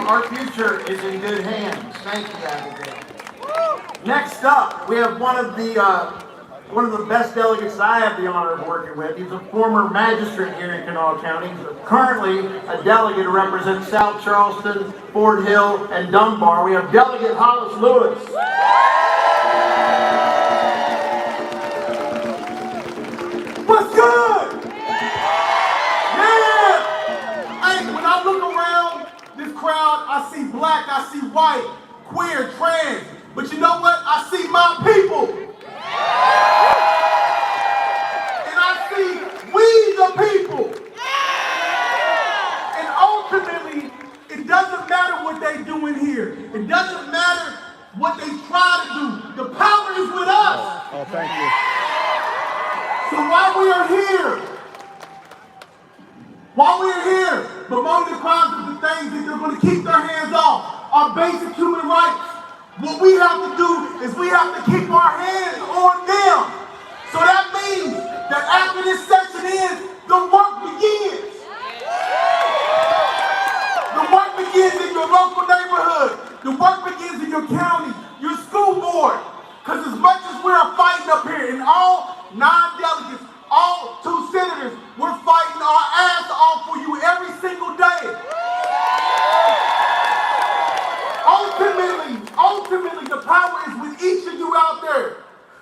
Our future is in good hands. Thank you, Abigail. Next up, we have one of the best delegates I have the honor of working with. He's a former magistrate here in Kanawha County. He's currently a delegate who represents South Charleston, Fort Hill, and Dunbar. We have Delegate Hollis Lewis. What's good? Yeah! Hey, when I look around this crowd, I see black, I see white, queer, trans. But you know what? I see my people. And I see we the people. And ultimately, it doesn't matter what they do in here. It doesn't matter what they try to do. The power is with us. Oh, thank you. So while we are here, bemoaning the crimes of the things that they're going to keep their hands off, our basic human rights, what we have to do is we have to keep our hands on them. So that means that after this session ends, the work begins. The work begins in your local neighborhood. The work begins in your county, your school board. Because as much as we are fighting up here, and all 9 delegates, all 2 senators, we're fighting our ass off for you every single day. Ultimately, the power is with each of you out there.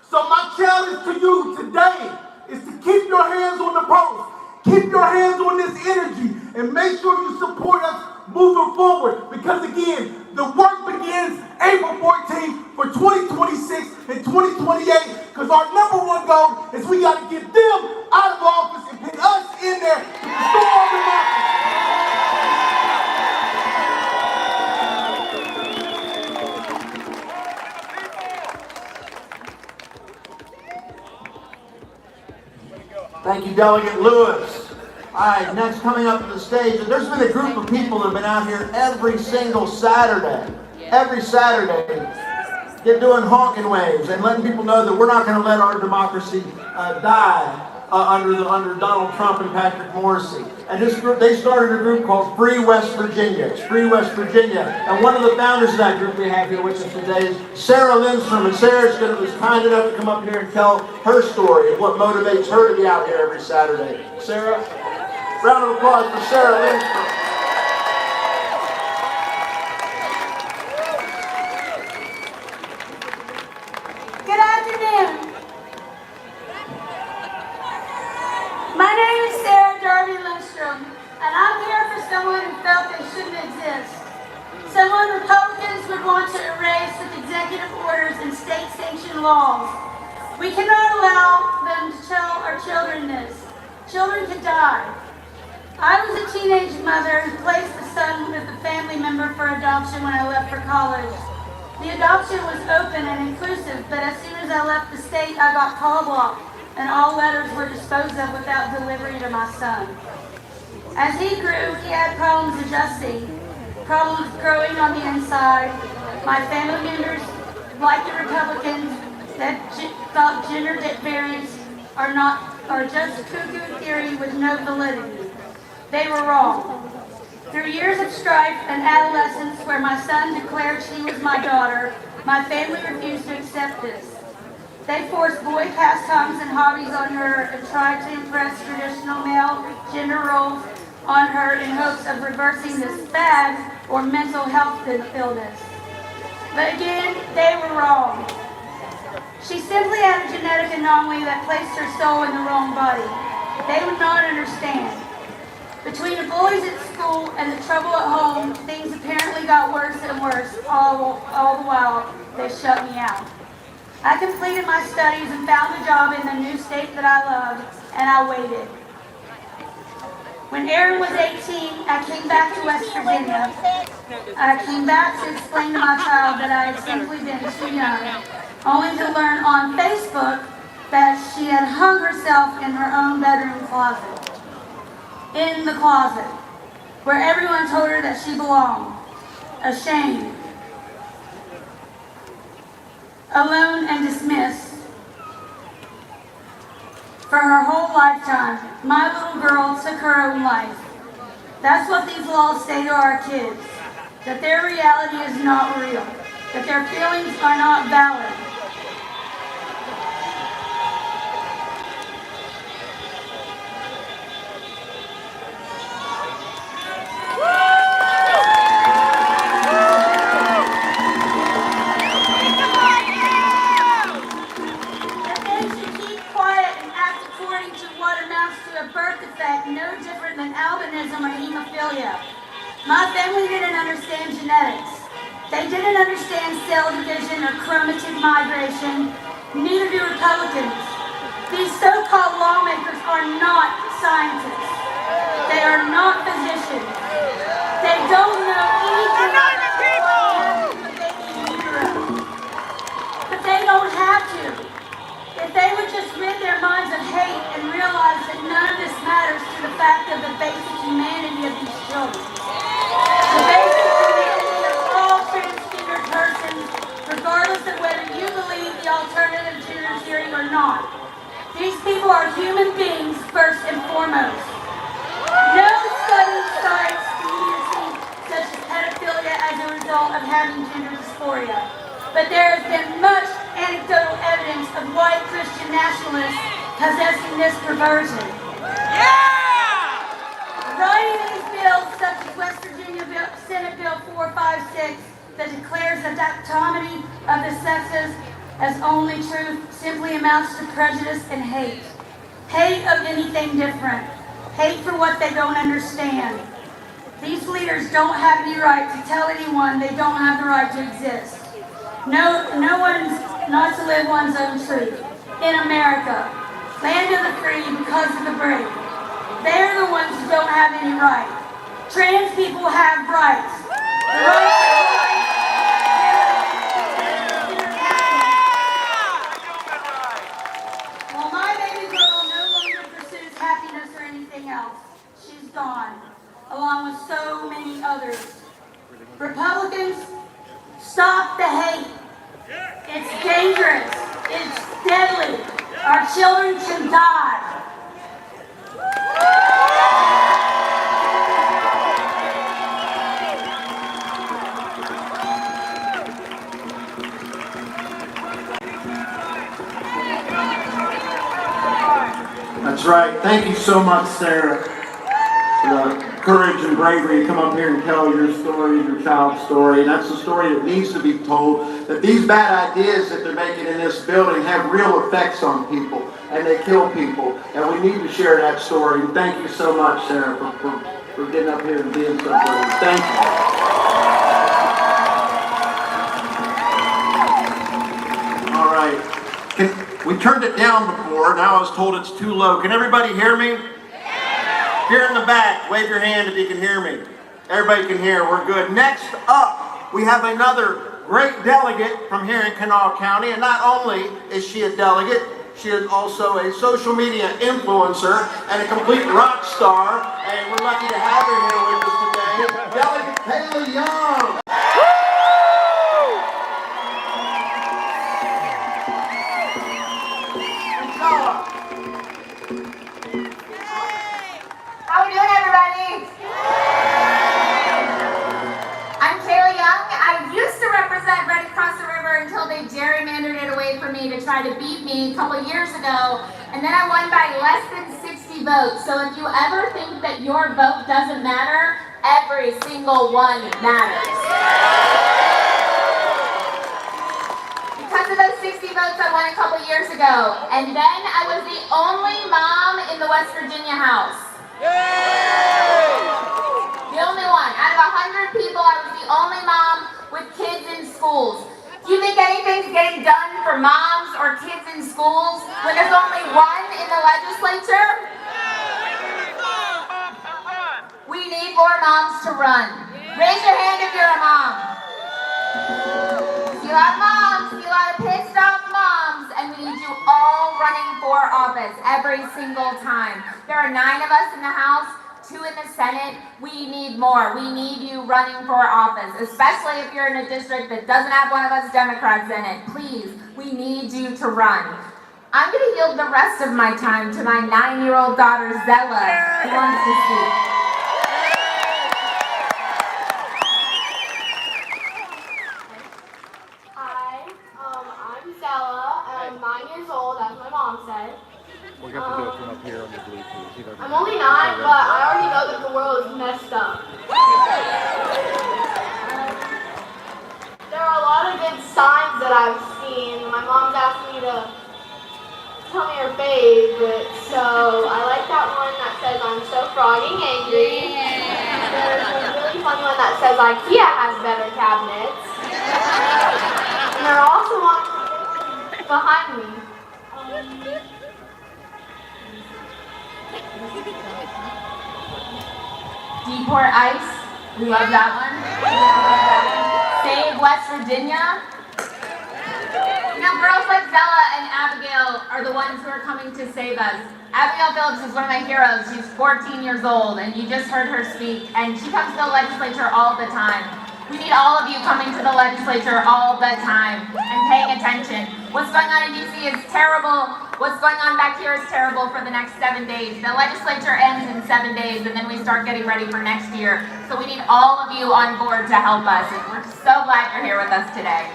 So my challenge to you today is to keep your hands on the post, keep your hands on this energy, and make sure you support us moving forward. Because again, the work begins April 14th for 2026 and 2028. Because our #1 goal is we got to get them out of office and put us in there to restore our democracy. Thank you, Delegate Lewis. All right, next coming up to the stage, and there's been a group of people that have been out here every single Saturday. Every Saturday, they're doing honking waves and letting people know that we're not going to let our democracy die under Donald Trump and Patrick Morrissey. And this group, they started a group called Free West Virginia. It's Free West Virginia. And one of the founders of that group we have here with us today is Sarah Lindstrom. And Sarah's was kind enough to come up here and tell her story of what motivates her to be out here every Saturday. Sarah, round of applause for Sarah Lindstrom. Good afternoon. My name is Sarah Darby Lindstrom, and I'm here for someone who felt they shouldn't exist. Someone Republicans would want to erase with executive orders and state-sanctioned laws. We cannot allow them to tell our children this. Children could die. I was a teenage mother who placed a son with a family member for adoption when I left for college. The adoption was open and inclusive, but as soon as I left the state, I got call blocked, and all letters were disposed of without delivery to my son. As he grew, he had problems adjusting, problems growing on the inside. My family members, like the Republicans, that thought gender variants are just cuckoo theory with no validity. They were wrong. Through years of strife and adolescence where my son declared she was my daughter, my family refused to accept this. They forced boy pastimes and hobbies on her and tried to impress traditional male gender roles on her in hopes of reversing this fad or mental health illness. But again, they were wrong. She simply had a genetic anomaly that placed her soul in the wrong body. They would not understand. Between the bullies at school and the trouble at home, things apparently got worse and worse, all the while they shut me out. I completed my studies and found a job in the new state that I loved, and I waited. When Aaron was 18, I came back to West Virginia. I came back to explain to my child that I had simply been too young, only to learn on Facebook that she had hung herself in her own bedroom closet. In the closet, where everyone told her that she belonged, ashamed, alone and dismissed. For her whole lifetime, my little girl took her own life. That's what these laws say to our kids, that their reality is not real, that their feelings are not valid. No different than albinism or hemophilia. My family didn't understand genetics. They didn't understand cell division or chromatin migration. Neither do Republicans. These so-called lawmakers are not scientists. They are not physicians. They don't know anything about the baby in utero. But they don't have to. If they would just rid their minds of hate and realize that none of this matters to the fact of the basic humanity of these children. The basic humanity of all transgender persons, regardless of whether you believe the alternative gender theory or not. These people are human beings first and foremost. No sudden science idiocy such as pedophilia as a result of having gender dysphoria. But there has been much anecdotal evidence of white Christian nationalists possessing this perversion. Yeah! Writing these bills, such as West Virginia Senate Bill 456, that declares the dichotomy of the sexes as only truth, simply amounts to prejudice and hate. Hate of anything different. Hate for what they don't understand. These leaders don't have the right to tell anyone they don't have the right to exist. No one's not to live one's own truth. In America, land of the free because of the brave. They're the ones who don't have any right. Trans people have rights. The right to life. While my baby girl no longer pursues happiness or anything else, gone, along with so many others. Republicans, stop the hate. It's dangerous. It's deadly. Our children should die. That's right. Thank you so much, Sarah, for the courage and bravery to come up here and tell your story, your child's story. And that's the story that needs to be told, that these bad ideas that they're making in this building have real effects on people, and they kill people. And we need to share that story. And thank you so much, Sarah, for getting up here and being so brave. Thank you. All right. We turned it down before. Now I was told it's too low. Can everybody hear me? Here in the back, wave your hand if you can hear me. Everybody can hear, we're good. Next up, we have another great delegate from here in Kanawha County, and not only is she a delegate, she is also a social media influencer and a complete rock star, and we're lucky to have her here with us today, Delegate Kayla Young. How we doing, everybody? I'm Kayla Young. I used to represent right across the river until they gerrymandered it away from me to try to beat me a couple years ago, and then I won by less than 60 votes. So if you ever think that your vote doesn't matter, every single one matters. Because of those 60 votes, I won a couple years ago, and then I was the only mom in the West Virginia House. The only one. Out of 100 people, I was the only mom with kids in schools. Do you think anything's getting done for moms or kids in schools when there's only one in the legislature? We need more moms to run. Raise your hand if you're a mom. See a lot of moms, see a lot of pissed off moms, and we need you all running for office every single time. There are 9 of us in the House, 2 in the Senate. We need more. We need you running for office, especially if you're in a district that doesn't have one of us Democrats in it. Please, we need you to run. I'm going to yield the rest of my time to my 9-year-old daughter, Zella, who wants to speak. I'm Zella, and I'm 9 years old, as my mom said. We're going to do it from up here on the Bluetooth. I'm only 9, but I already know that the world is messed up. There are a lot of good signs that I've seen. My mom's asked me to tell me her favorite, so I like that one that says I'm so froggy angry. There's a really funny one that says IKEA has better cabinets. And there are also one behind me. Deport ICE, we love that one. Save West Virginia. You know, girls like Zella and Abigail are the ones who are coming to save us. Abigail Phillips is one of my heroes. She's 14 years old, and you just heard her speak, and she comes to the legislature all the time. We need all of you coming to the legislature all the time and paying attention. What's going on in DC is terrible. What's going on back here is terrible for the next 7 days. The legislature ends in 7 days, and then we start getting ready for next year. So we need all of you on board to help us, and we're so glad you're here with us today.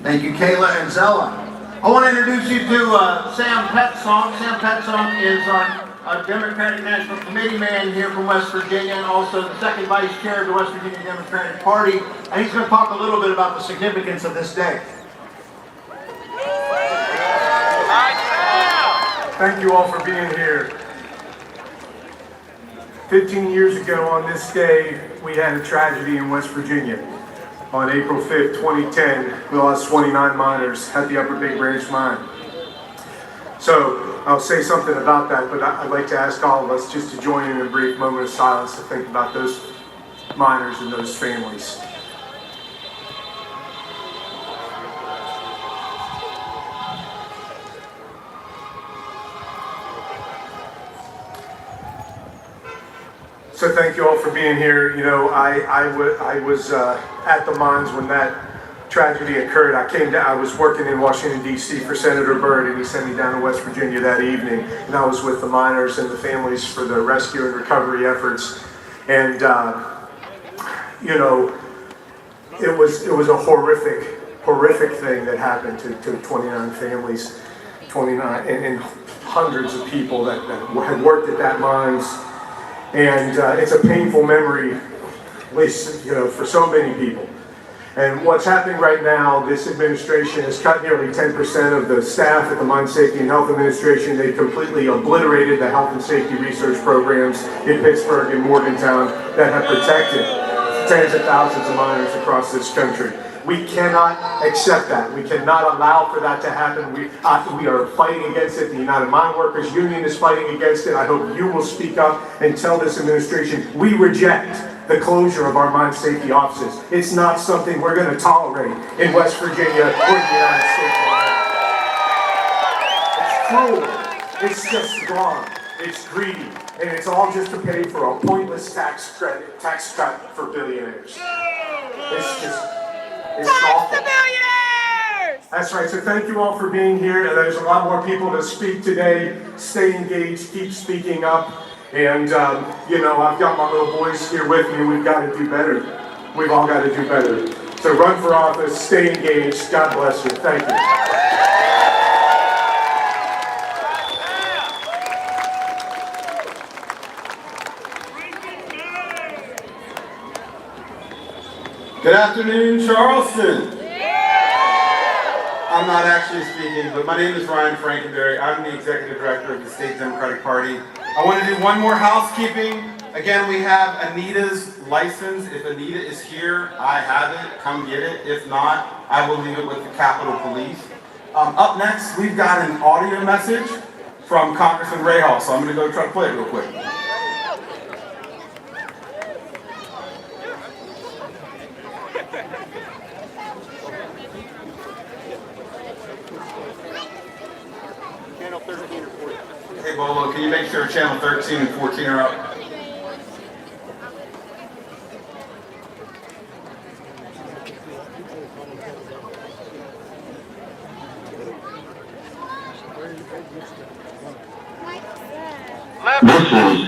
Thank you, Kayla and Zella. I want to introduce you to Sam Petzong. Sam Petzong is our Democratic National Committee man here from West Virginia, and also the second vice chair of the West Virginia Democratic Party. And he's going to talk a little bit about the significance of this day. Thank you all for being here. 15 years ago on this day, we had a tragedy in West Virginia. On April 5th, 2010, we lost 29 miners at the Upper Big Branch Mine. So I'll say something about that, but I'd like to ask all of us just to join in a brief moment of silence to think about those miners and those families. So thank you all for being here. You know, I was at the mines when that tragedy occurred. I was working in Washington, D.C. for Senator Byrd, and he sent me down to West Virginia that evening, and I was with the miners and the families for the rescue and recovery efforts. And, you know, it was a horrific thing that happened to 29 families, 29, and hundreds of people that had worked at that mines. And it's a painful memory, at least, you know, for so many people. And what's happening right now, this administration has cut nearly 10% of the staff at the Mine Safety and Health Administration. They completely obliterated the health and safety research programs in Pittsburgh and Morgantown that have protected tens of thousands of miners across this country. We cannot accept that. We cannot allow for that to happen. We are fighting against it. The United Mine Workers Union is fighting against it. I hope you will speak up and tell this administration we reject the closure of our mine safety offices. It's not something we're going to tolerate in West Virginia or the United States of America. It's cruel. It's just wrong. It's greedy. And it's all just to pay for a pointless tax cut for billionaires. It's awful. That's right. So thank you all for being here. There's a lot more people to speak today. Stay engaged. Keep speaking up. And, you know, I've got my little boys here with me. We've got to do better. We've all got to do better. So run for office. Stay engaged. God bless you. Thank you. Good afternoon, Charleston. I'm not actually speaking, but my name is Ryan Frankenberry. I'm the Executive Director of the State Democratic Party. I want to do one more housekeeping. Again, we have Anita's license. If Anita is here, I have it. Come get it. If not, I will leave it with the Capitol Police. Up next, we've got an audio message from Congressman Rahal, so I'm going to go try to play it real quick. Channel 13 or 14. Hey Bolo, can you make sure channel 13 and 14 are up? This is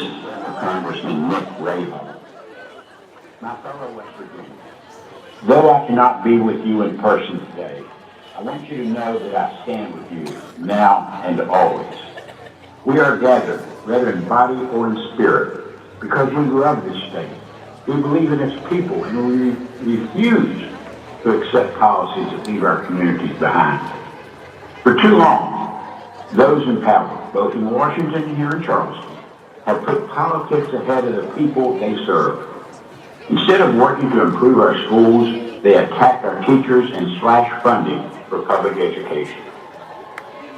Congressman Nick Rahal, my fellow West Virginians. Though I cannot be with you in person today, I want you to know that I stand with you now and always. We are gathered, whether in body or in spirit, because we love this state. We believe in its people, and we refuse to accept policies that leave our communities behind. For too long, those in power, both in Washington and here in Charleston, have put politics ahead of the people they serve. Instead of working to improve our schools, they attack our teachers and slash funding for public education.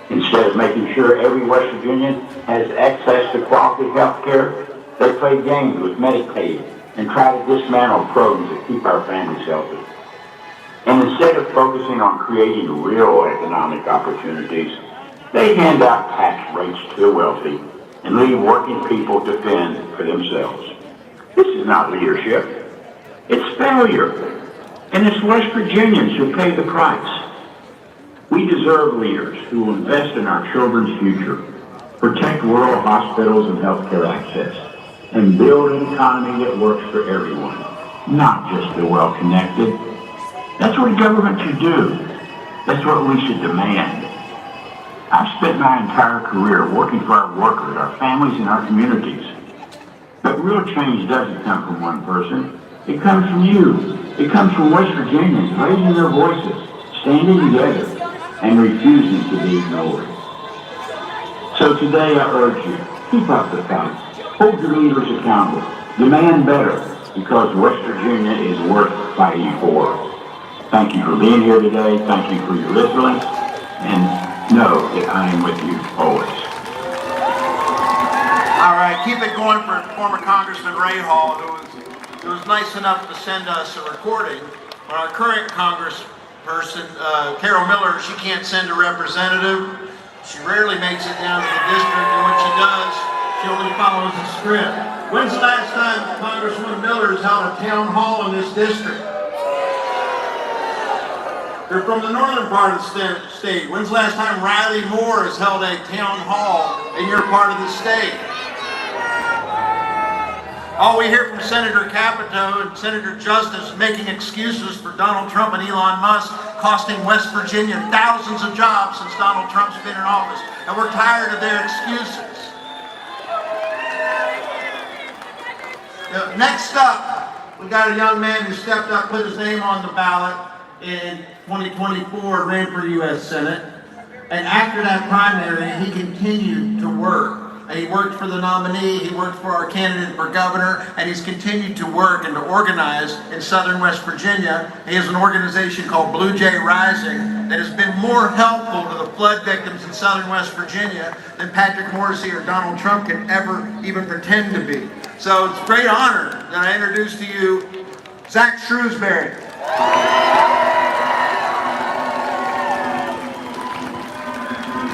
Instead of making sure every West Virginian has access to quality health care, they play games with Medicaid and try to dismantle programs that keep our families healthy. And instead of focusing on creating real economic opportunities, they hand out tax rates to the wealthy and leave working people to fend for themselves. This is not leadership. It's failure. And it's West Virginians who pay the price. We deserve leaders who will invest in our children's future, protect rural hospitals and healthcare access, and build an economy that works for everyone, not just the well-connected. That's what government should do. That's what we should demand. I've spent my entire career working for our workers, our families, and our communities. But real change doesn't come from one person. It comes from you. It comes from West Virginians raising their voices, standing together, and refusing to be ignored. So today I urge you, keep up the fight. Hold your leaders accountable. Demand better, because West Virginia is worth fighting for. Thank you for being here today. Thank you for your listening. And know that I am with you always. All right, keep it going for former Congressman Rahal, who who was nice enough to send us a recording. But our current congressperson, Carol Miller, she can't send a representative. She rarely makes it down to the district, and when she does, she only follows the script. When's the last time Congresswoman Miller has held a town hall in this district? They're from the northern part of the state. When's the last time Riley Moore has held a town hall in your part of the state? All we hear from Senator Capito and Senator Justice making excuses for Donald Trump and Elon Musk costing West Virginia thousands of jobs since Donald Trump's been in office. And we're tired of their excuses. Now, next up, we got a young man who stepped up, put his name on the ballot in 2024, ran for U.S. Senate. And after that primary, he continued to work. And he worked for the nominee, he worked for our candidate for governor, and he's continued to work and to organize in southern West Virginia. He has an organization called Blue Jay Rising that has been more helpful to the flood victims in southern West Virginia than Patrick Morrissey or Donald Trump can ever even pretend to be. So it's a great honor that I introduce to you Zach Shrewsbury.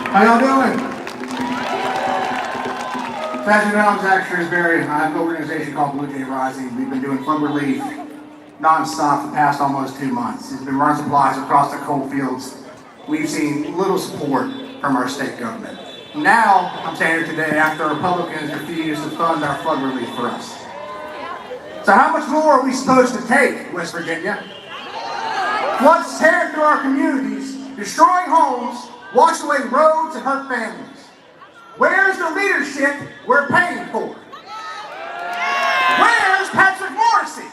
How y'all doing? As you know, I'm Zach Shrewsbury. I have an organization called Blue Jay Rising. We've been doing flood relief non-stop for the past almost 2 months. It's been running supplies across the coal fields. We've seen little support from our state government. Now, I'm standing here today after Republicans refused to fund our flood relief for us. So how much more are we supposed to take, West Virginia? Floods tearing through our communities, destroying homes, wash away roads, and hurt families. Where's the leadership we're paying for? Where's Patrick Morrissey?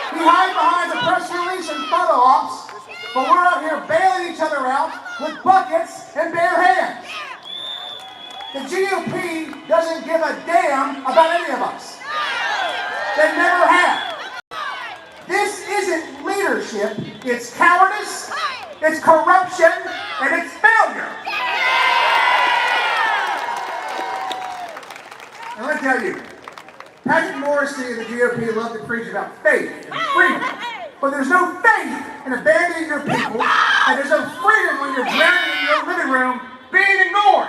We hide behind the press release and photo ops, but we're out here bailing each other out with buckets and bare hands. The GOP doesn't give a damn about any of us. They never have. This isn't leadership, it's cowardice, it's corruption, and it's failure. And let me tell you, Patrick Morrissey and the GOP love to preach about faith and freedom. But there's no faith in abandoning your people, and there's no freedom when you're drowning in your living room being ignored.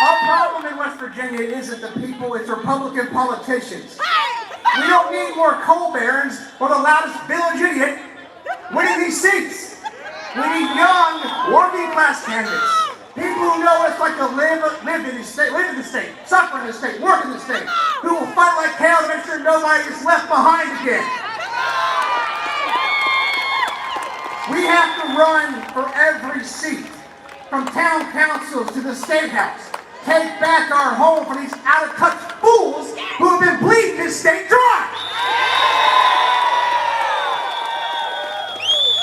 Our problem in West Virginia isn't the people, it's Republican politicians. We don't need more coal barons or the loudest village idiot winning these seats. We need young, working class candidates. People who know what it's like to live in the state, suffer in the state, work in the state, who will fight like hell to make sure nobody is left behind again. We have to run for every seat, from town councils to the state house. Take back our home from these out-of-touch fools who have been bleeding this state dry.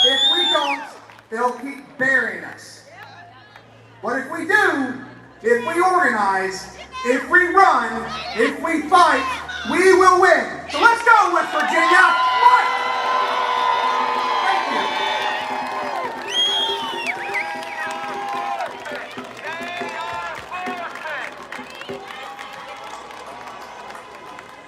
If we don't, they'll keep burying us. But if we do, if we organize, if we run, if we fight, we will win. So let's go, West Virginia! Fight! Thank you.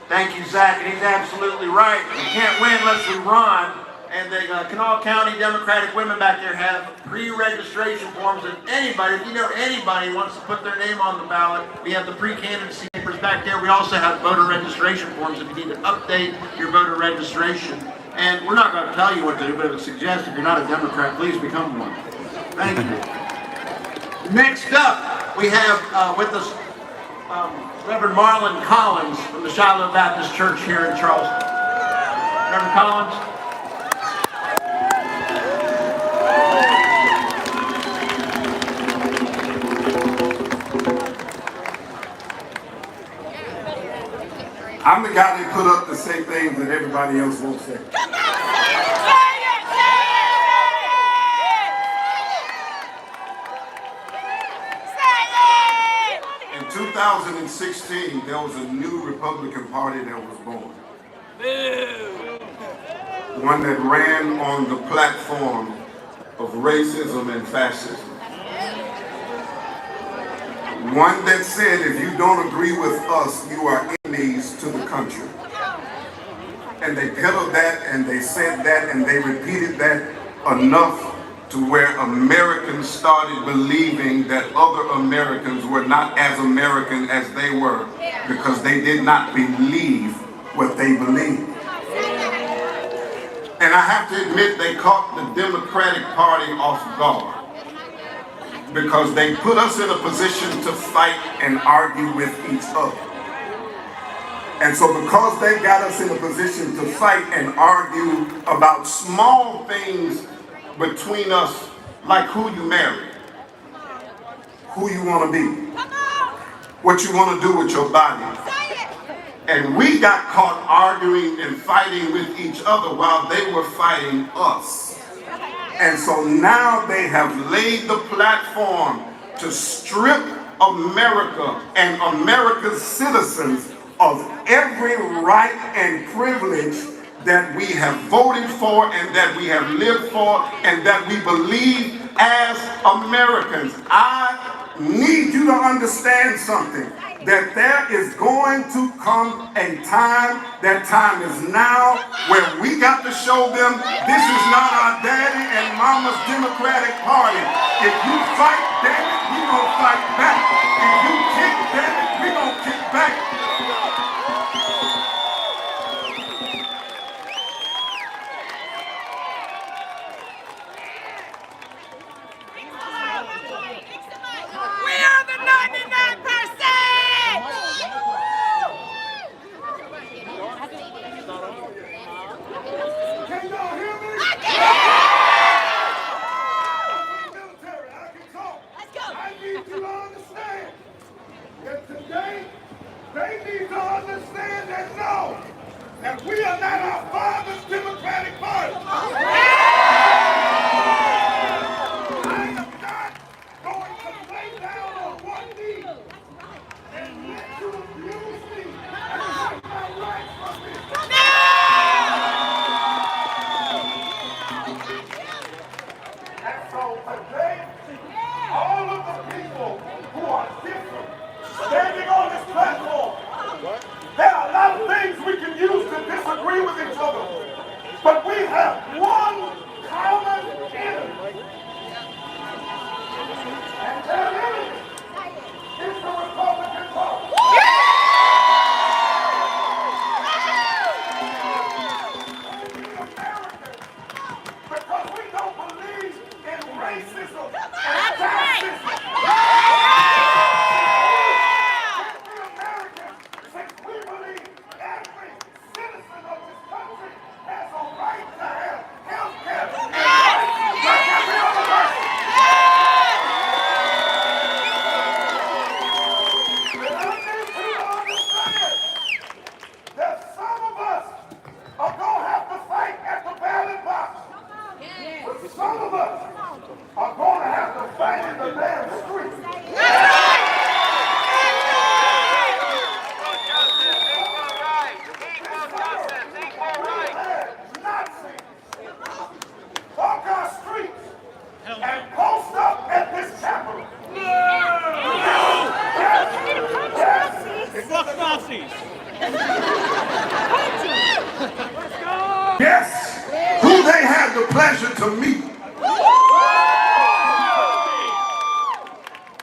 Thank you, Zach, and he's absolutely right. We can't win unless we run. And the Kanawha County Democratic women back there have pre-registration forms, and anybody, if you know anybody wants to put their name on the ballot, we have the pre-candidacy papers back there. We also have voter registration forms if you need to update your voter registration. And we're not going to tell you what to do, but I would suggest if you're not a Democrat, please become one. Thank you. Next up, we have with us Reverend Marlon Collins from the Shiloh Baptist Church here in Charleston. Reverend Collins. I'm the guy that put up to say things that everybody else won't say. In 2016, there was a new Republican Party that was born. One that ran on the platform of racism and fascism. One that said, if you don't agree with us, you are needs to the country. And they peddled that and they said that and they repeated that enough to where Americans started believing that other Americans were not as American as they were because they did not believe what they believed. And I have to admit, they caught the Democratic Party off guard because they put us in a position to fight and argue with each other. And so because they got us in a position to fight and argue about small things between us, like who you marry, who you want to be, what you want to do with your body. And we got caught arguing and fighting with each other while they were fighting us. And so now they have laid the platform to strip America and America's citizens of every right and privilege that we have voted for and that we have lived for and that we believe as Americans. I need you to understand something, that there is going to come a time, that time is now, where we got to show them this is not our daddy and mama's Democratic Party. If you fight, damn it, we gonna fight back. If you kick, damn it, we gonna kick back. We are the 99%! Can y'all hear me? I can! I'm from the military. I can talk. Let's go! I need you to understand that today, they need to understand and know that we are not our father's Democratic Party. I am not going to lay down on one knee and let you abuse me and take my rights from me. And so today, all of the people who are different, standing on this platform, there are a lot of things we can use to disagree with each other, but we have one common enemy. And that enemy is the Republican Party. Because we don't believe in racism and classism. We're Americans, since we believe every citizen of this country has a right to have health care and rights like every other person. And I need you to understand that some of us are going to have to fight at the ballot box. But some of us are going to have to fight in the damn street. Nazis walk our streets and post up at this Capitol. Fuck Nazis! Yes, who they had the pleasure to meet.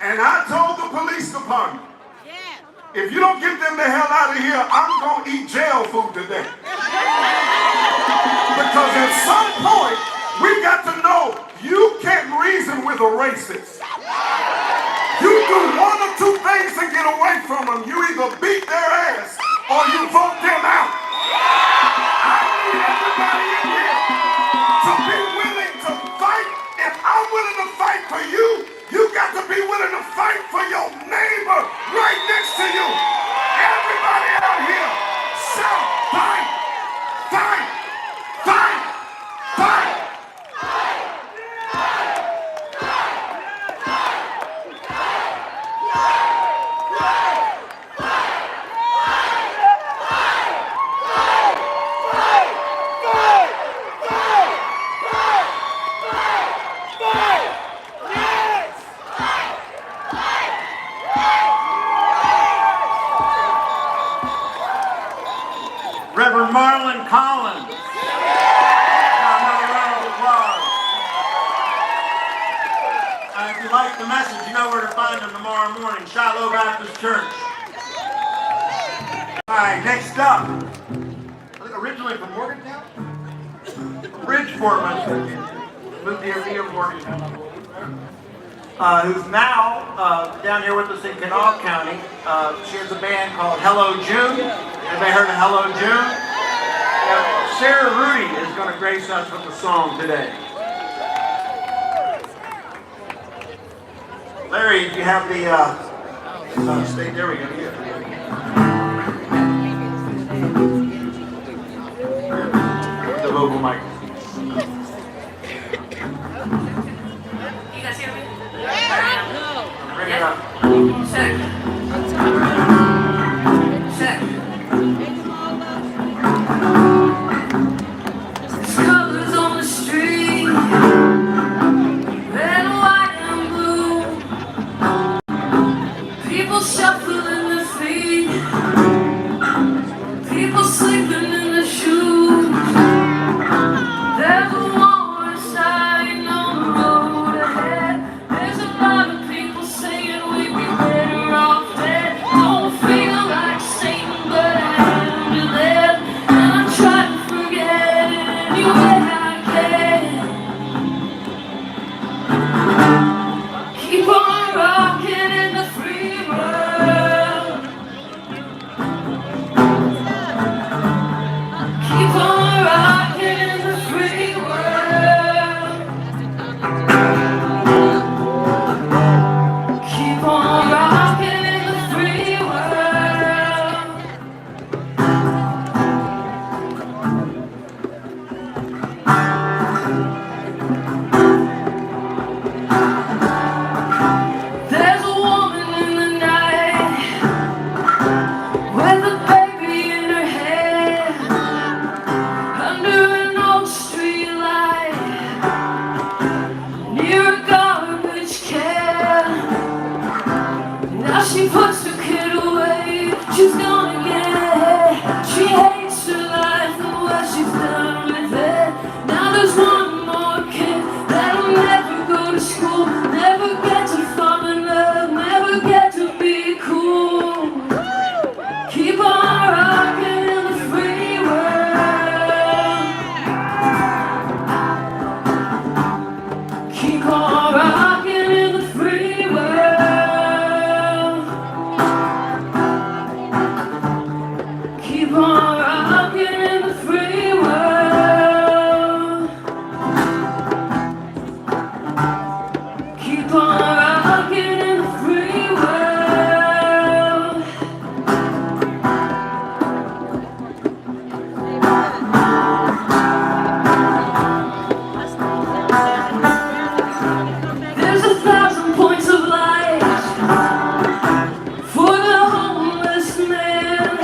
And I told the police department, if you don't get them the hell out of here, I'm going to eat jail food today. Because at some point, we got to know you can't reason with a racist. You do one or two things to get away from them. You either beat their ass or you vote them out. I need everybody in here to be willing to fight. If I'm willing to fight for you, you got to be willing to fight for your neighbor right next to you. Everybody out here, shout, fight, fight, fight, fight. Collins. Another round of applause. If you like the message, you know where to find them tomorrow morning, Shiloh Baptist Church. All right, next up, I think originally from Morgantown? Bridgeport, West Virginia. Moved here via Morgantown. Who's now down here with us in Kanawha County. She has a band called Hello June. Everybody heard of Hello June? Sarah Rudy is going to grace us with the song today. Larry, you have the state. There we go. The vocal mic. You guys hear me? Bring it up. Check. Check. There's colors on the street, red, white, and blue. People shuffling their feet, people sleeping in their shoes. There's a war sign on the road ahead. There's a lot of people saying we'd be better off dead. Don't feel like Satan, but I am to them. And I try to forget it any way I can. Keep on rocking in the free world. Keep on rocking in the free world. Keep on rocking in the free world. There's a woman in the night with a baby in her hand under an old street light near a garbage can. Now she puts her kid away, she's gone again. She hates her life and what she's done with it. Now there's one more kid that'll never go to school, never get to fall in love, never get to be cool. Keep on rocking in the free world. Keep on rocking in the free world. Keep on rocking in the free world. Keep on rocking in the free world. There's 1,000 points of light for the homeless man.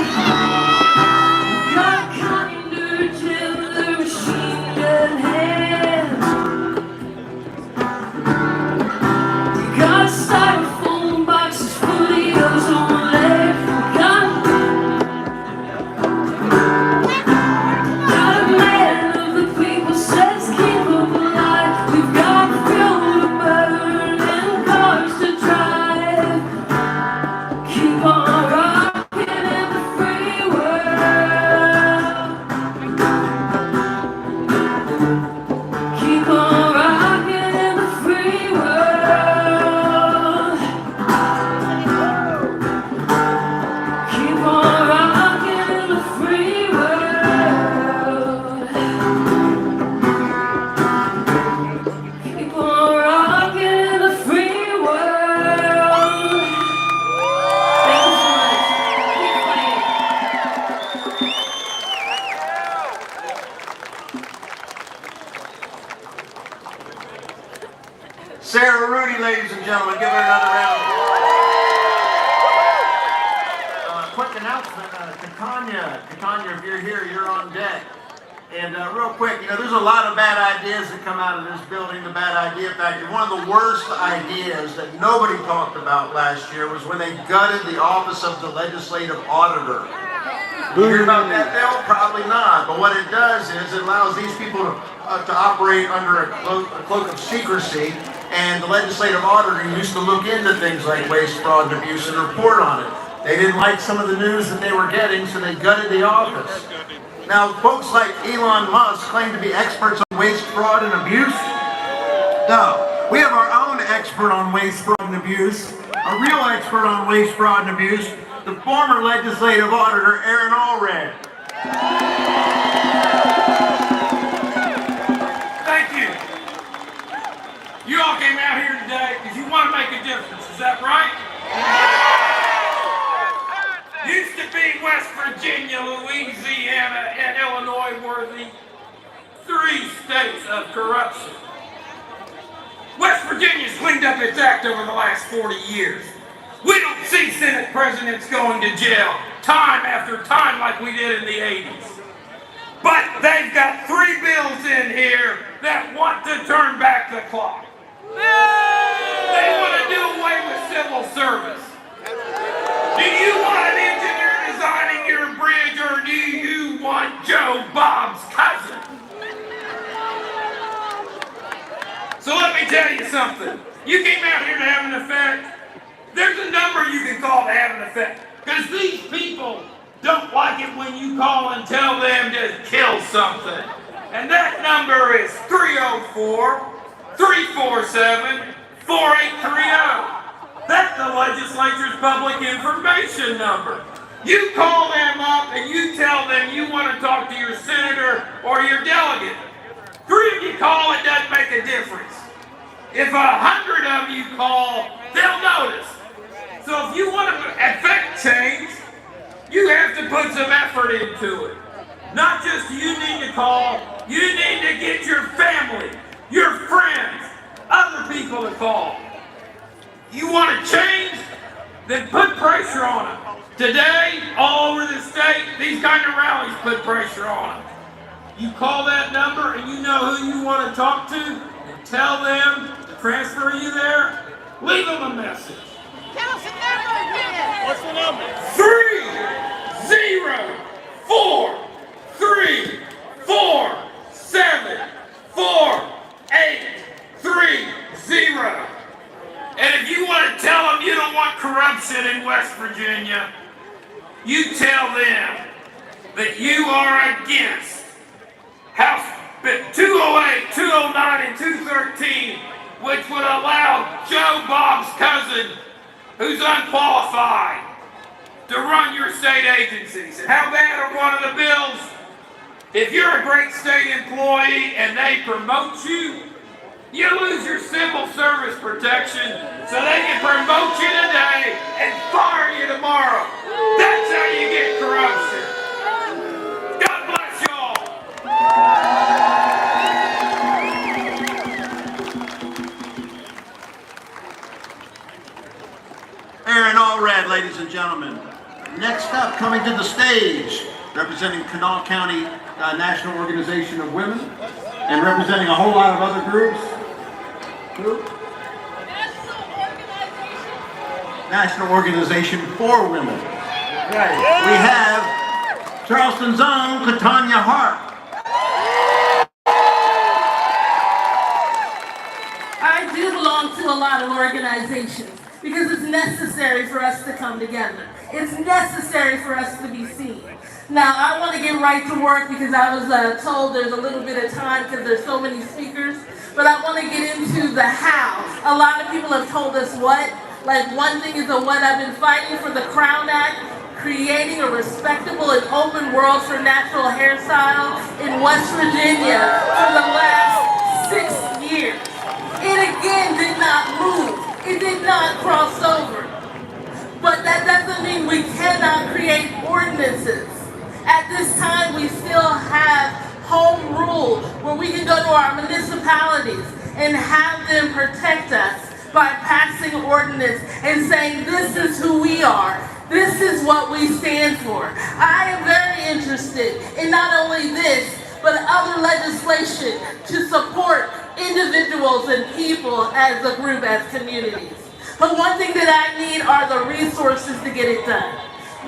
Got a kinder, gentler machine gun hand. Got styrofoam boxes full of ozone layer. Got a man of the people says keep them alive. We've got fuel to burn and cars to drive. Keep on rocking in the free world. Keep on rocking in the free world. Keep on rocking in the free world. Keep on rocking in the free world. Thank you so much. Keep playing. Sarah Rudy, ladies and gentlemen, give her another round of applause. Quick announcement to Tanya. Tanya, if you're here, you're on deck. And real quick, there's a lot of bad ideas that come out of this building, the bad idea factory. One of the worst ideas that nobody talked about last year was when they gutted the office of the legislative auditor. You hear about that bill? Probably not. But what it does is it allows these people to operate under a cloak of secrecy, and the legislative auditor used to look into things like waste, fraud, and abuse and report on it. They didn't like some of the news that they were getting, so they gutted the office. Now, folks like Elon Musk claim to be experts on waste, fraud, and abuse. No, we have our own expert on waste, fraud, and abuse, a real expert on waste, fraud, and abuse, the former legislative auditor, Aaron Allred. Thank you. You all came out here today because you want to make a difference, is that right? Used to be West Virginia, Louisiana, and Illinois were the three states of corruption. West Virginia's cleaned up its act over the last 40 years. We don't see Senate presidents going to jail time after time like we did in the 80s. But they've got 3 bills in here that want to turn back the clock. They want to do away with civil service. Do you want an engineer designing your bridge, or do you want Joe Bob's cousin? So let me tell you something. You came out here to have an effect. There's a number you can call to have an effect. Because these people don't like it when you call and tell them to kill something. And that number is 304-347-4830. That's the legislature's public information number. You call them up and you tell them you want to talk to your senator or your delegate. 3 of you call, it doesn't make a difference. If 100 of you call, they'll notice. So if you want to affect change, you have to put some effort into it. Not just you need to call, you need to get your family, your friends, other people to call. You want to change? Then put pressure on them. Today, all over the state, these kind of rallies put pressure on them. You call that number and you know who you want to talk to and tell them to transfer you there. Leave them a message. Tell us the number again. What's the number? 304-347-4830. And if you want to tell them you don't want corruption in West Virginia, you tell them that you are against House Bill 208, 209, and 213, which would allow Joe Bob's cousin, who's unqualified, to run your state agencies. And how bad are one of the bills? If you're a great state employee and they promote you, you lose your civil service protection so they can promote you today and fire you tomorrow. That's how you get corruption. God bless y'all. Aaron Allred, ladies and gentlemen. Next up, coming to the stage, representing Kanawha County National Organization of Women, and representing a whole lot of other groups. Who? National Organization for Women. Right. Yeah. We have Charleston's own Katanya Hart. I do belong to a lot of organizations because it's necessary for us to come together. It's necessary for us to be seen. Now, I want to get right to work because I was told there's a little bit of time because there's so many speakers. But I want to get into the how. A lot of people have told us what. Like, one thing is the what. I've been fighting for the Crown Act, creating a respectable and open world for natural hairstyle in West Virginia for the last 6 years. It again did not move. It did not cross over. But that doesn't mean we cannot create ordinances. At this time, we still have home rule where we can go to our municipalities and have them protect us by passing ordinance and saying this is who we are. This is what we stand for. I am very interested in not only this, but other legislation to support individuals and people as a group, as communities. But one thing that I need are the resources to get it done.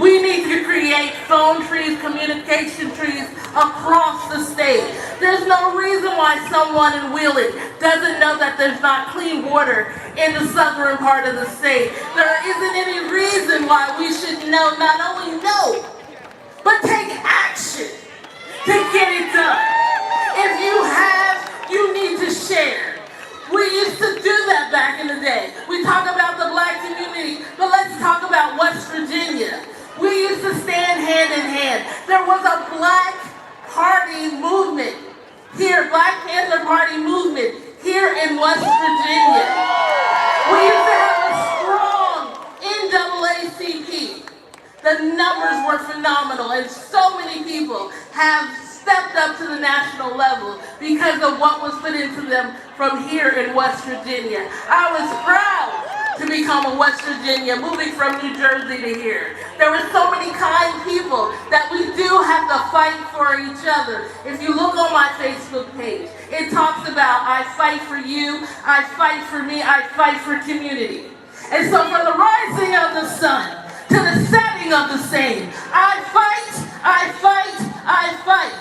We need to create phone trees, communication trees across the state. There's no reason why someone in Wheeling doesn't know that there's not clean water in the southern part of the state. There isn't any reason why we should not only know, but take action to get it done. If you need to share. We used to do that back in the day. We talk about the black community, but let's talk about West Virginia. We used to stand hand in hand. There was a Black Party movement here, Black Panther Party movement here in West Virginia. We used to have a strong NAACP. The numbers were phenomenal, and so many people have stepped up to the national level because of what was put into them from here in West Virginia. I was proud to become a West Virginia, moving from New Jersey to here. There were so many kind people that we do have to fight for each other. If you look on my Facebook page, it talks about I fight for you, I fight for me, I fight for community. And so from the rising of the sun to the setting of the same, I fight, I fight, I fight.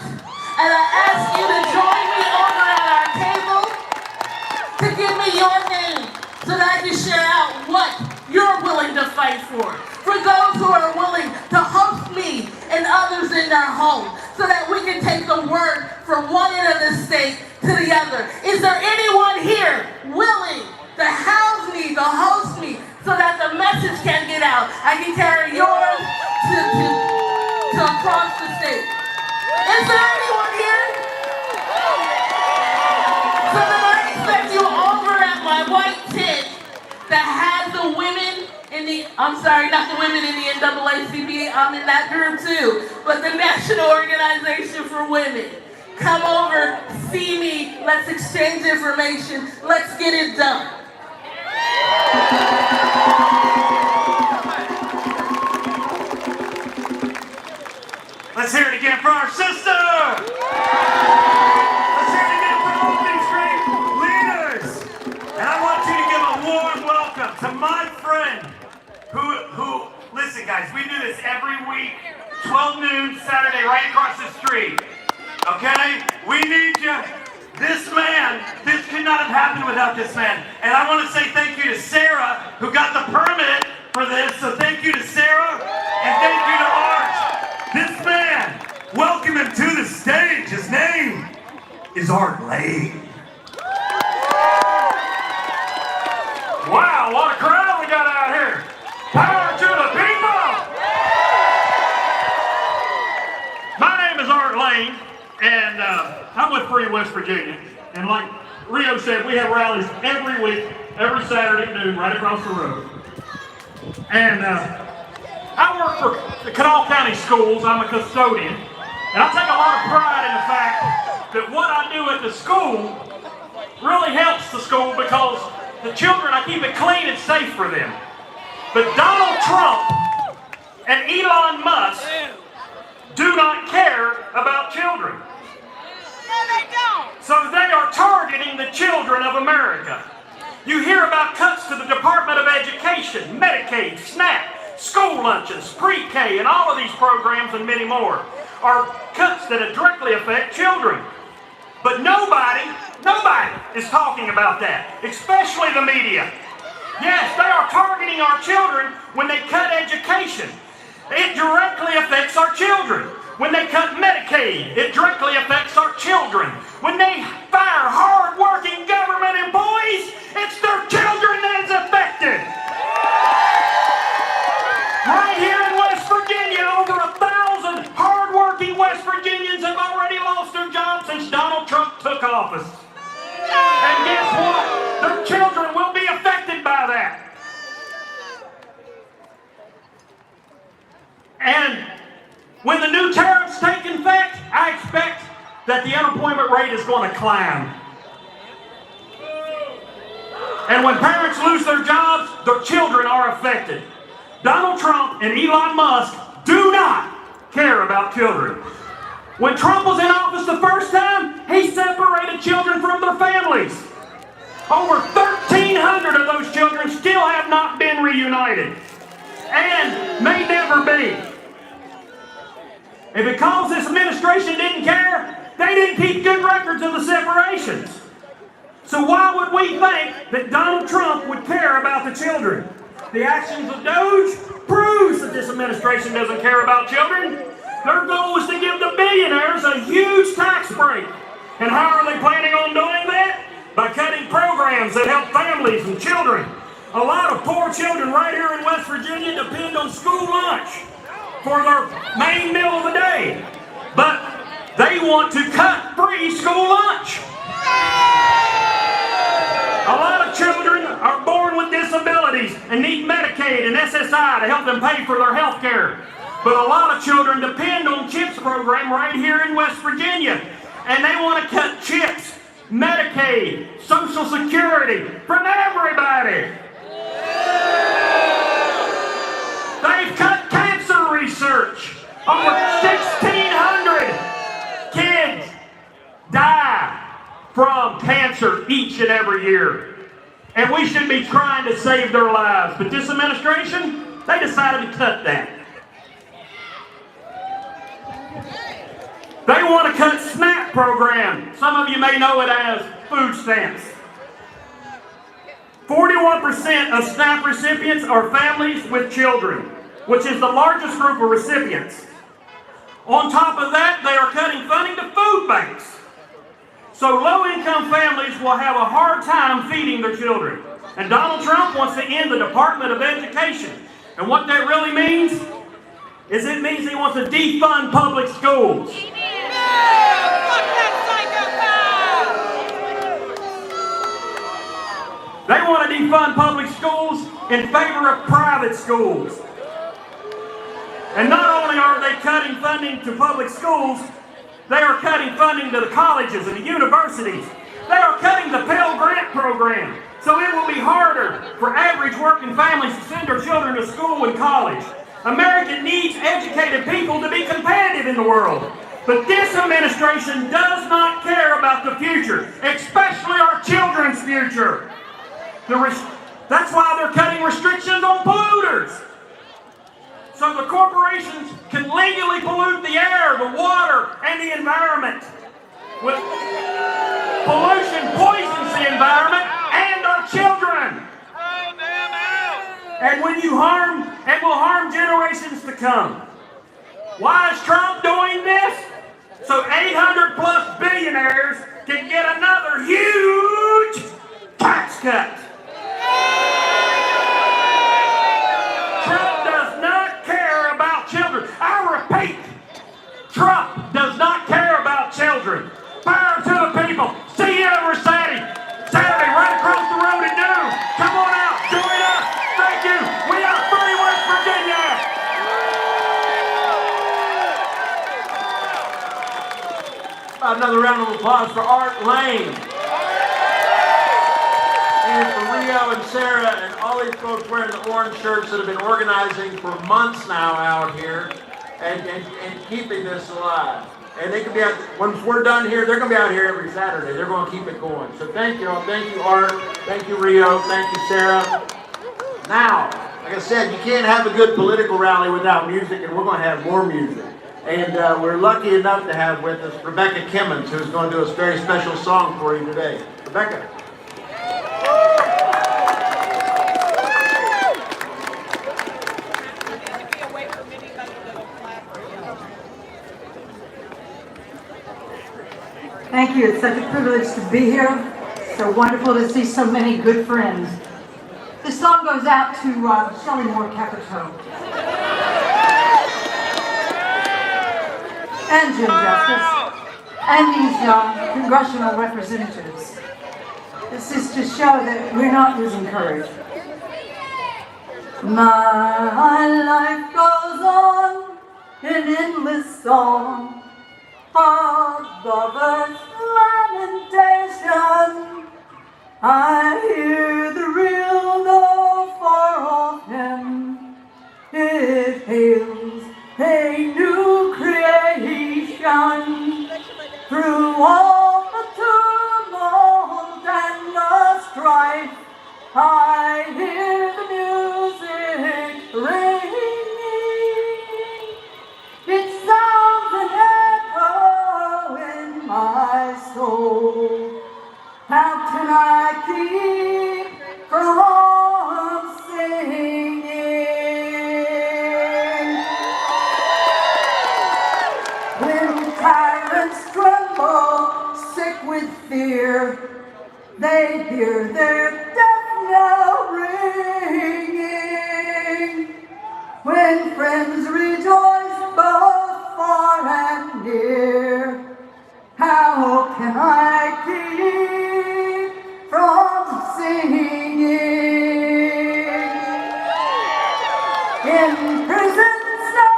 And I ask you to join me over at our table to give me your name so that I can share out what you're willing to fight for. For those who are willing to host me and others in their home so that we can take the word from one end of the state to the other. Is there anyone here willing to house me, to host me, so that the message can get out? I can carry yours to across the state. Is there anyone here? So then I expect you over at my white tent that has the women in the, I'm sorry, not the women in the NAACP, I'm in that group too, but the National Organization for Women. Come over, see me, let's exchange information, let's get it done. Let's hear it again for our sister! Let's hear it again for all these great leaders! And I want you to give a warm welcome to my friend who, listen guys, we do this every week, 12 noon, Saturday, right across the street. Okay? We need you. This man, this could not have happened without this man. And I want to say thank you to Sarah, who got the permit for this. So thank you to Sarah, and thank you to Art. This man, welcome him to the stage. His name is Art Lane. Wow, what a crowd we got out here. Power to the people. My name is Art Lane, and I'm with Free West Virginia. And like Rio said, we have rallies every week, every Saturday at noon, right across the road. And I work for the Kanawha County Schools. I'm a custodian. And I take a lot of pride in the fact that what I do at the school really helps the school because the children, I keep it clean and safe for them. But Donald Trump and Elon Musk do not care about children. No, they don't. So they are targeting the children of America. You hear about cuts to the Department of Education, Medicaid, SNAP, school lunches, pre-K, and all of these programs and many more are cuts that directly affect children. But nobody is talking about that, especially the media. Yes, they are targeting our children when they cut education. It directly affects our children. When they cut Medicaid, it directly affects our children. When they fire hard-working government employees, it's their children that is affected. Right here in West Virginia, over 1,000 hard-working West Virginians have already lost their jobs since Donald Trump took office. And guess what? Their children will be affected by that. And when the new tariffs take effect, I expect that the unemployment rate is going to climb. And when parents lose their jobs, their children are affected. Donald Trump and Elon Musk do not care about children. When Trump was in office the first time, he separated children from their families. Over 1,300 of those children still have not been reunited. and may never be. And because this administration didn't care, they didn't keep good records of the separations. So why would we think that Donald Trump would care about the children? The actions of Doge proves that this administration doesn't care about children. Their goal is to give the billionaires a huge tax break. And how are they planning on doing that? By cutting programs that help families and children. A lot of poor children right here in West Virginia depend on school lunch for their main meal of the day. But they want to cut free school lunch. A lot of children are born with disabilities and need Medicaid and SSI to help them pay for their health care. But a lot of children depend on CHIPS program right here in West Virginia. And they want to cut CHIPS, Medicaid, Social Security from everybody. They've cut cancer research. Over 1,600 kids die from cancer each and every year. And we should be trying to save their lives. But this administration, they decided to cut that. They want to cut SNAP program. Some of you may know it as food stamps. 41% of SNAP recipients are families with children, which is the largest group of recipients. On top of that, they are cutting funding to food banks. So low-income families will have a hard time feeding their children. And Donald Trump wants to end the Department of Education. And what that really means is it means he wants to defund public schools. They want to defund public schools in favor of private schools. And not only are they cutting funding to public schools, they are cutting funding to the colleges and the universities. They are cutting the Pell Grant program. So it will be harder for average working families to send their children to school and college. America needs educated people to be competitive in the world. But this administration does not care about the future, especially our children's future. That's why they're cutting restrictions on polluters. So the corporations can legally pollute the air, the water, and the environment. With pollution poisons the environment and our children. And when you harm, and will harm generations to come. Why is Trump doing this? So 800 plus billionaires can get another huge tax cut. Trump does not care about children. I repeat, Trump does not care about children. Power to the people. See you over Saturday right across the road at noon. Come on out, join us. Thank you. We are free West Virginia. Another round of applause for Art Lane. And for Rio and Sarah and all these folks wearing the orange shirts that have been organizing for months now out here and keeping this alive. And they can be out, once we're done here, they're going to be out here every Saturday. They're going to keep it going. So thank you all. Thank you, Art. Thank you, Rio. Thank you, Sarah. Now, like I said, you can't have a good political rally without music, and we're going to have more music. And we're lucky enough to have with us Rebecca Kimmons, who's going to do a very special song for you today. Rebecca. Thank you. It's such a privilege to be here. So wonderful to see so many good friends. This song goes out to Shelley Moore Capito and Jim Justice and these congressional representatives. This is to show that we're not losing courage. My life goes on in endless song of lovers' lamentation. I hear the real no far off hymn. It hails a new creation. Through all the tumult and the strife, I hear the music ring my soul. How can I keep from singing? When tyrants tremble, sick with fear, they hear their death knell ringing. When friends rejoice both far and near, how can I keep from singing? In prison snow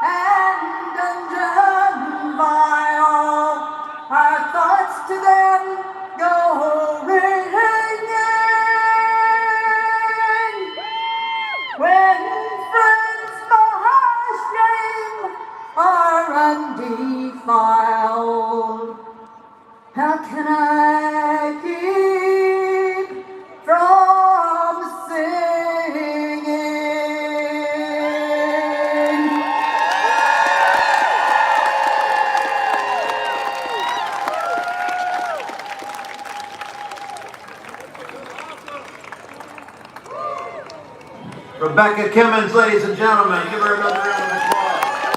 and dungeon vile, our thoughts to them go ringing. When friends behind shame are undefiled, how can I keep from singing? Rebecca Kimmons, ladies and gentlemen, give her another round of applause.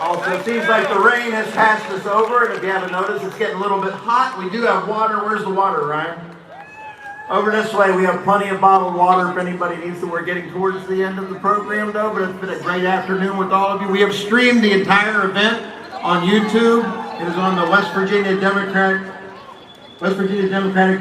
Also, it seems like the rain has passed us over, and if you haven't noticed, it's getting a little bit hot. We do have water. Where's the water, Ryan? Over this way, we have plenty of bottled water if anybody needs it. We're getting towards the end of the program, though, but it's been a great afternoon with all of you. We have streamed the entire event on YouTube. It is on the West Virginia Democratic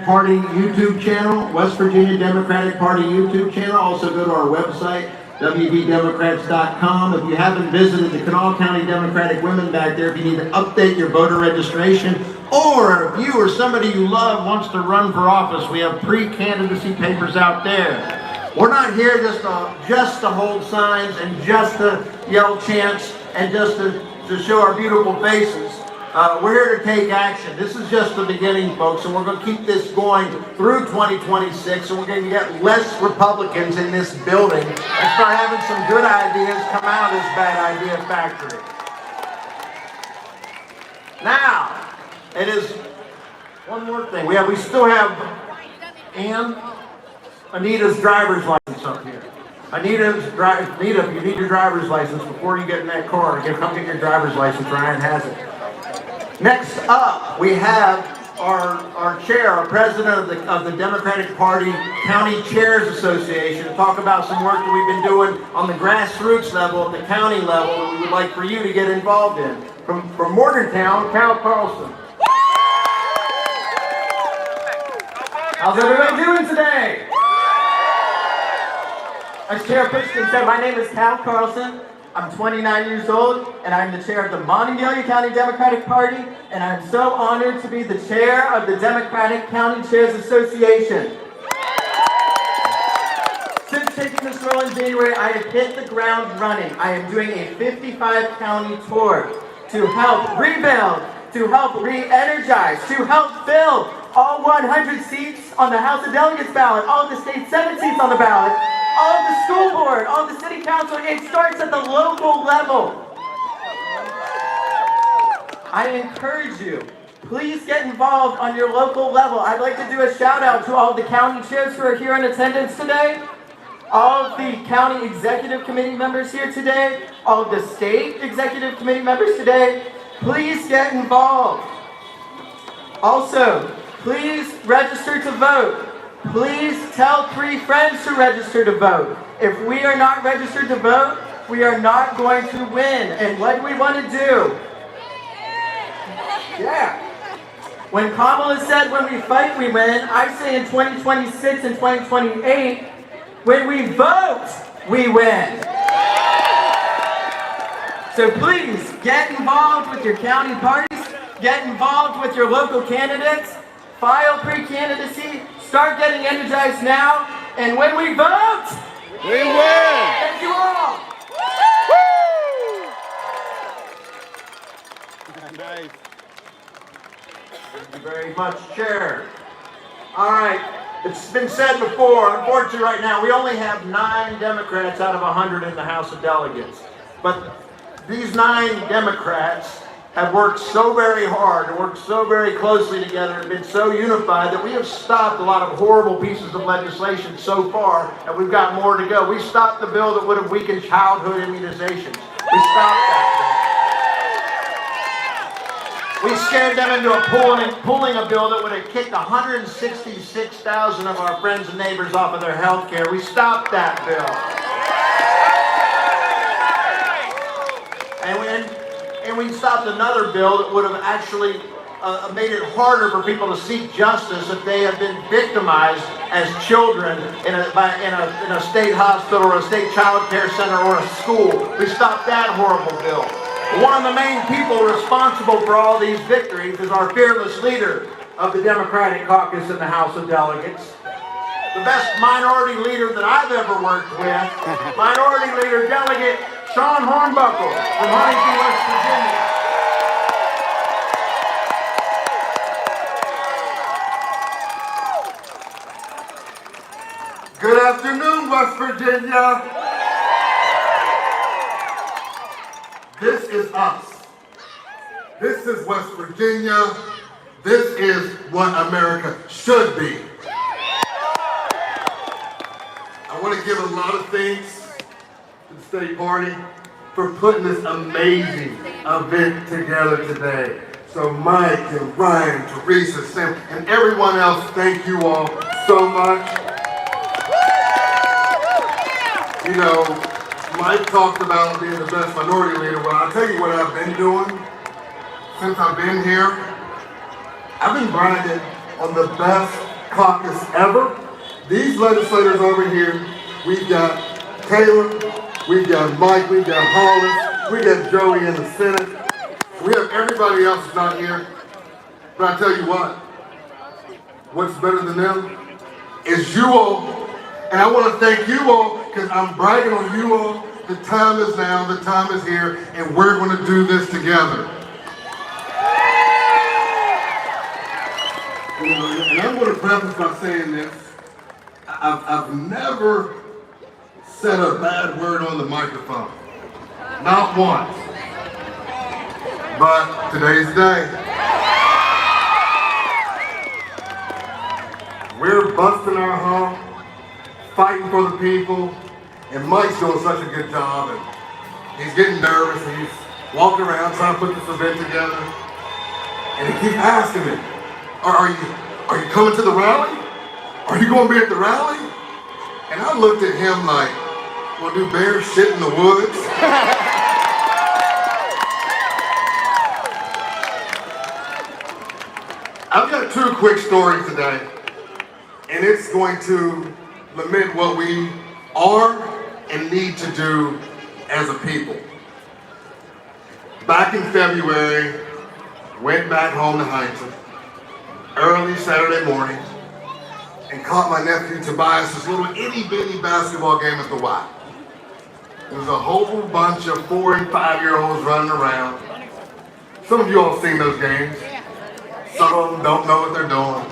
Party YouTube channel, West Virginia Democratic Party YouTube channel. Also go to our website, wvdemocrats.com. If you haven't visited the Kanawha County Democratic Women back there, if you need to update your voter registration, or if you or somebody you love wants to run for office, we have pre-candidacy papers out there. We're not here just to hold signs and just to yell chants and just to show our beautiful faces. We're here to take action. This is just the beginning, folks, and we're going to keep this going through 2026, and we're going to get less Republicans in this building and start having some good ideas come out of this bad idea factory. Now, it is one more thing. We still have Anita's driver's license up here. Anita, if you need your driver's license before you get in that car, come get your driver's license. Ryan has it. Next up, we have our chair, our president of the Democratic Party County Chairs Association, to talk about some work that we've been doing on the grassroots level, at the county level, that we would like for you to get involved in. From Morgantown, Cal Carlson. How's everybody doing today? As Chair Pitchkin said, my name is Cal Carlson. I'm 29 years old, and I'm the chair of the Monongalia County Democratic Party, and I'm so honored to be the chair of the Democratic County Chairs Association. Since taking this role in January, I have hit the ground running. I am doing a 55-county tour to help rebuild, to help re-energize, to help fill all 100 seats on the House of Delegates ballot, all of the state Senate seats on the ballot, all of the school board, all of the city council. It starts at the local level. I encourage you, please get involved on your local level. I'd like to do a shout out to all of the county chairs who are here in attendance today, all of the county executive committee members here today, all of the state executive committee members today. Please get involved. Also, please register to vote. Please tell 3 friends to register to vote. If we are not registered to vote, we are not going to win. And what do we want to do? Yeah. When Kamala said when we fight, we win, I say in 2026 and 2028, when we vote, we win. So please, get involved with your county parties, get involved with your local candidates, file pre-candidacy, start getting energized now, and when we vote, we win! Thank you all! Nice. Thank you very much, Chair. All right, it's been said before, unfortunately right now, we only have 9 Democrats out of 100 in the House of Delegates. But these 9 Democrats have worked so very hard and worked so very closely together and been so unified that we have stopped a lot of horrible pieces of legislation so far, and we've got more to go. We stopped the bill that would have weakened childhood immunizations. We stopped that bill. We scared them into pulling a bill that would have kicked 166,000 of our friends and neighbors off of their health care. We stopped that bill. And we stopped another bill that would have actually made it harder for people to seek justice if they have been victimized as children in a state hospital or a state child care center or a school. We stopped that horrible bill. One of the main people responsible for all these victories is our fearless leader of the Democratic caucus in the House of Delegates. The best minority leader that I've ever worked with, Minority Leader Delegate Sean Hornbuckle from Huntington, West Virginia. Good afternoon, West Virginia. This is us. This is West Virginia. This is what America should be. I want to give a lot of thanks to the state party for putting this amazing event together today. So Mike and Ryan, Teresa, Sam, and everyone else, thank you all so much. You know, Mike talked about being the best minority leader. Well, I'll tell you what I've been doing since I've been here. I've been bragging on the best caucus ever. These legislators over here, we've got Taylor, we've got Mike, we've got Hollis, we got Joey in the Senate. We have everybody else that's not here. But I tell you what's better than them is you all. And I want to thank you all because I'm bragging on you all. The time is now, the time is here, and we're going to do this together. And I'm going to preface by saying this. I've never said a bad word on the microphone. Not once. But today's the day. We're busting our hump, fighting for the people, and Mike's doing such a good job, and he's getting nervous, and he's walking around trying to put this event together, and he keeps asking me, are you coming to the rally? Are you going to be at the rally? And I looked at him like, well, do bears shit in the woods? I've got 2 quick stories today, and it's going to lament what we are and need to do as a people. Back in February, went back home to Huntington early Saturday morning and caught my nephew Tobias' little itty-bitty basketball game at the Y. There was a whole bunch of 4- and 5-year-olds running around. Some of you all seen those games. Some of them don't know what they're doing.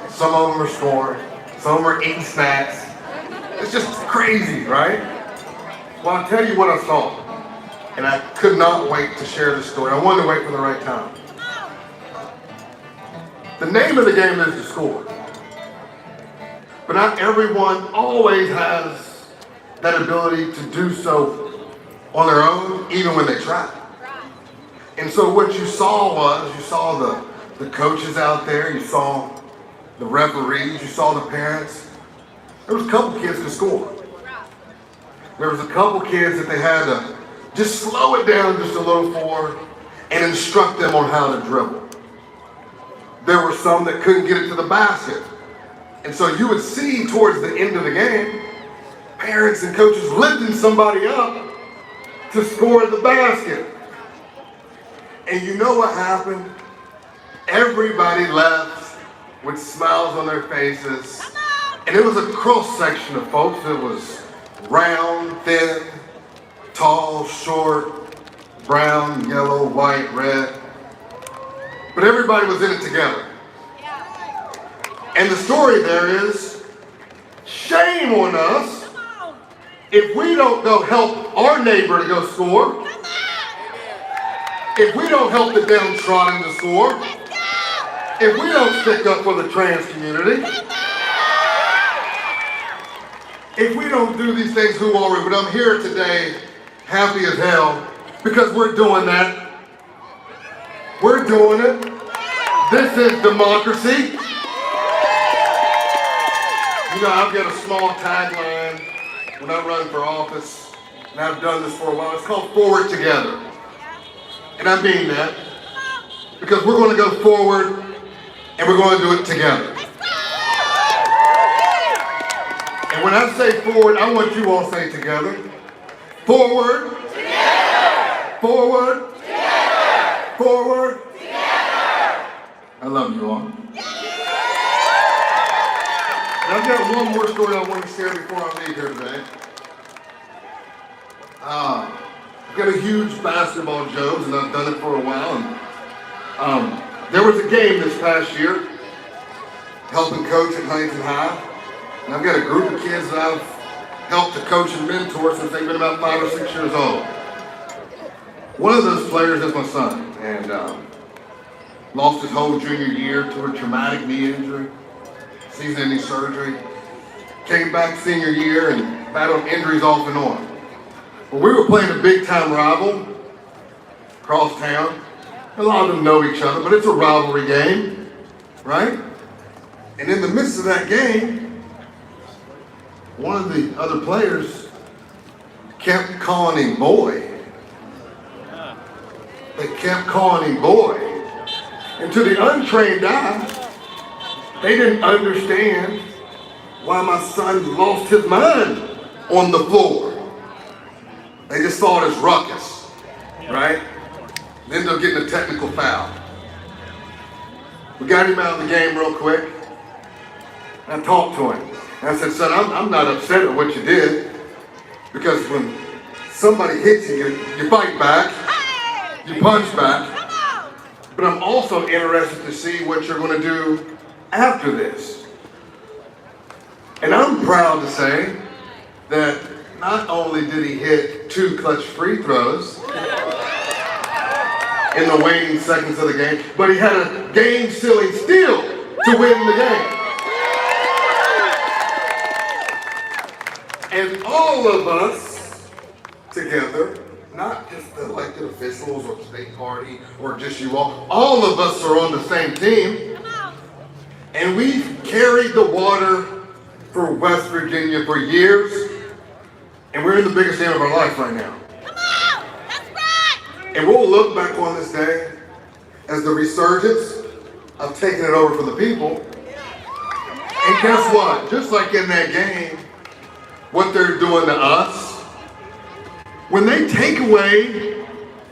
Some of them are scoring. Some of them are eating snacks. It's just crazy, right? Well, I'll tell you what I saw. And I could not wait to share this story. I wanted to wait for the right time. The name of the game is to score. But not everyone always has that ability to do so on their own, even when they try. And so what you saw the coaches out there, you saw the referees, you saw the parents. There was a couple kids to score. There was a couple kids that they had to just slow it down just a little for and instruct them on how to dribble. There were some that couldn't get it to the basket. And so you would see towards the end of the game, parents and coaches lifting somebody up to score the basket. And you know what happened? Everybody left with smiles on their faces. And it was a cross section of folks. It was round, thin, tall, short, brown, yellow, white, red. But everybody was in it together. And the story there is, shame on us if we don't go help our neighbor to go score. if we don't help the downtrodden to soar, if we don't stick up for the trans community, if we don't do these things, who are we? But I'm here today, happy as hell, because we're doing that. We're doing it. This is democracy. You know, I've got a small tagline when I run for office, and I've done this for a while. It's called Forward Together. And I mean that, because we're going to go forward, and we're going to do it together. And when I say forward, I want you all to say together. Forward. Together. Forward. Together. Forward. Together. I love you all. And I've got one more story I want to share before I leave here today. I've got a huge basketball joke, and I've done it for a while. And there was a game this past year, helping coach at Huntington High. And I've got a group of kids that I've helped to coach and mentor since they've been about 5 or 6 years old. One of those players is my son, and lost his whole junior year to a traumatic knee injury, season-ending surgery. Came back senior year and battled injuries off and on. Well, we were playing a big-time rival across town. A lot of them know each other, but it's a rivalry game, right? And in the midst of that game, one of the other players kept calling him boy. They kept calling him boy. And to the untrained eye, they didn't understand why my son lost his mind on the floor. They just saw it as ruckus, right? Then they're getting a technical foul. We got him out of the game real quick. I talked to him. And I said, son, I'm not upset at what you did, because when somebody hits you, you fight back, you punch back, but I'm also interested to see what you're going to do after this. And I'm proud to say that not only did he hit 2 clutch free throws in the waning seconds of the game, but he had a game-sealing steal to win the game. And all of us together, not just the elected officials or the state party or just you all of us are on the same team. And we've carried the water for West Virginia for years. And we're in the biggest game of our life right now. And we'll look back on this day as the resurgence of taking it over for the people. And guess what? Just like in that game, what they're doing to us, when they take away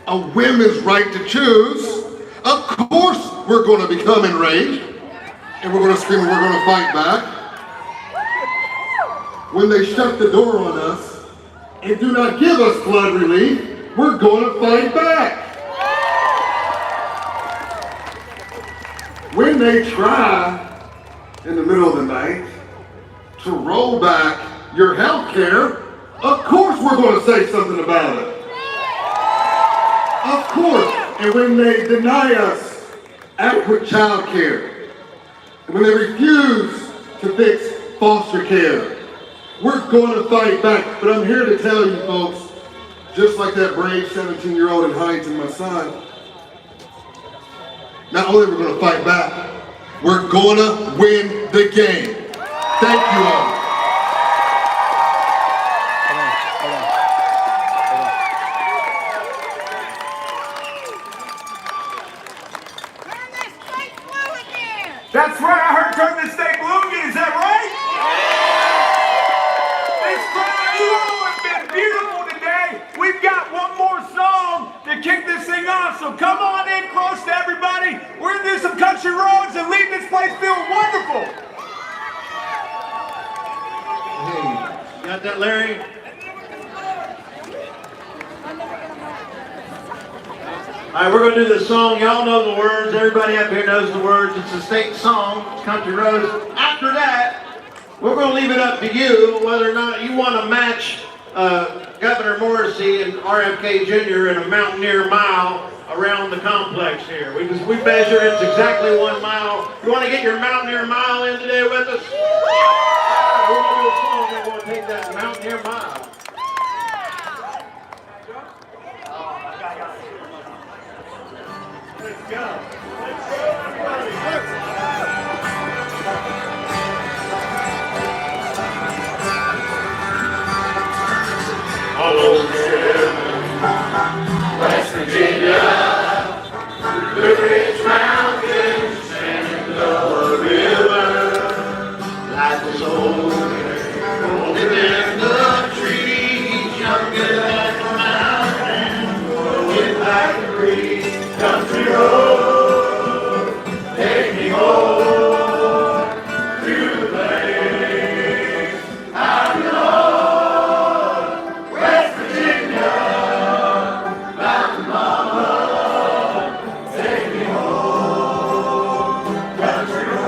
a women's right to choose, of course we're going to become enraged, and we're going to scream and we're going to fight back. When they shut the door on us and do not give us flood relief, we're going to fight back. When they try in the middle of the night to roll back your health care, of course we're going to say something about it. Of course. And when they deny us adequate child care, and when they refuse to fix foster care, we're going to fight back. But I'm here to tell you folks, just like that brave 17-year-old in Huntington, my son, not only are we going to fight back, we're going to win the game. Thank you all. That's right, I heard turn this state blue again, is that right? This crowd, you all have been beautiful today. We've got one more song to kick this thing off, so come on in close to everybody. We're gonna do some country roads and leave this place feeling wonderful. Hey, you got that, Larry? All right, we're going to do this song. Y'all know the words. Everybody up here knows the words. It's a state song. It's Country Roads. After that, we're going to leave it up to you whether or not you want to match Governor Morrissey and RFK Jr. in a Mountaineer Mile around the complex here. We measure it's exactly 1 mile. You want to get your Mountaineer Mile in today with us? We're going to do a song and we're going to take that Mountaineer Mile. Let's go. All over West Virginia, the rich mountains and the river. Life was older than the trees, younger than the mountains, rolling like a breeze. Country road, take me home to the place I belong. West Virginia, Mountain Mama, take me home, country road.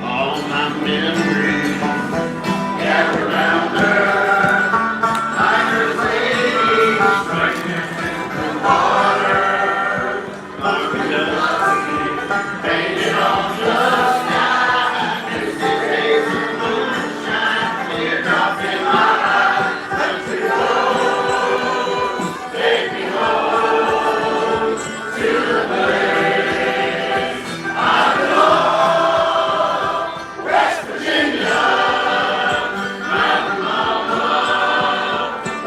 All my memories gather around her, like her face striking the water, like a dusty painted on the sky. Misty rays of moonshine, teardrops in my eyes. Country road, take me home to the place I belong. West Virginia, Mountain Mama,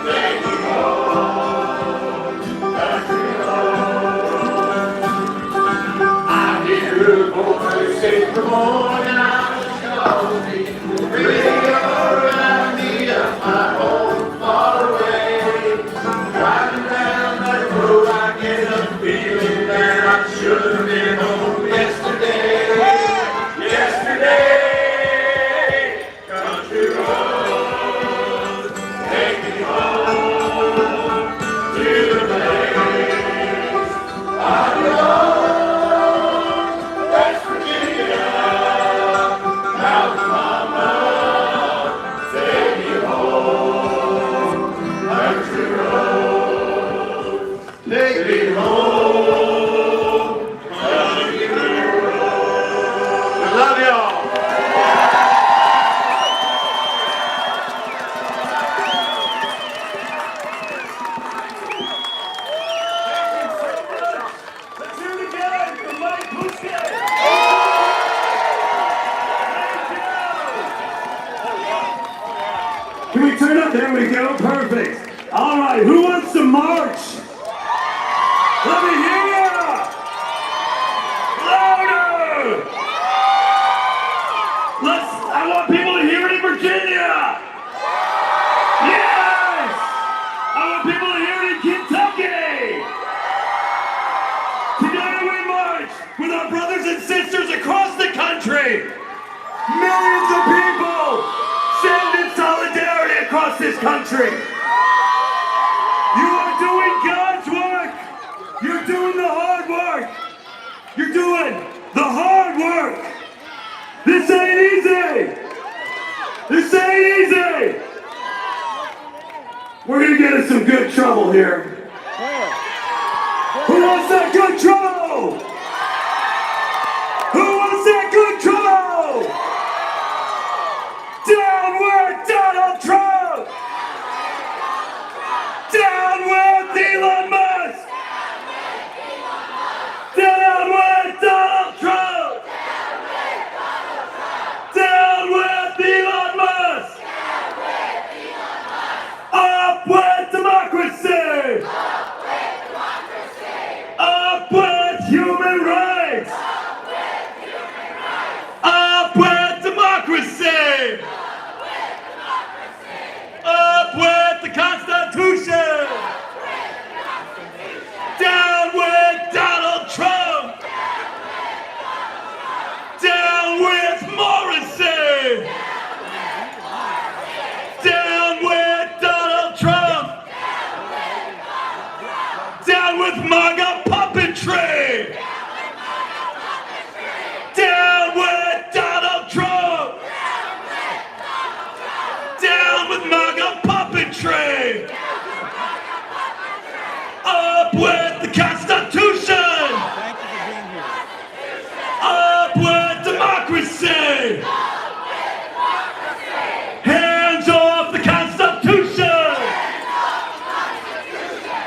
take me home, country road. I hear a voice say, come on out and show me. Radio around me up my home far away. Driving down that road, I get a feeling that I should have been home yesterday. Yesterday, country road, take me home to the place I belong. West Virginia, Mountain Mama, take me home, country road, take me home, country road. I love y'all. Let's hear it again for Mike Puskett. Can we turn up? There we go. Perfect. All right. Who wants to march? Let me hear ya. Louder. I want people to hear it in Virginia. Yes. I want people to hear it in Kentucky. Today we march with our brothers and sisters across the country. Millions of people stand in solidarity across this country. You are doing God's work. You're doing the hard work. You're doing the hard work. This ain't easy. This ain't easy. We're gonna get in some good trouble here. Who wants that good trouble? Who wants that good trouble? Down with Donald Trump! Down with Elon Musk! Down with Donald Trump! Down with Elon Musk! Up with democracy! Up with human rights! Up with democracy! Up with the Constitution! Down with Donald Trump! Down with Morrissey! Down with Donald Trump! Down with MAGA puppetry! Down with Donald Trump! Down with MAGA puppetry! Constitution! Up with democracy! Hands off the Constitution!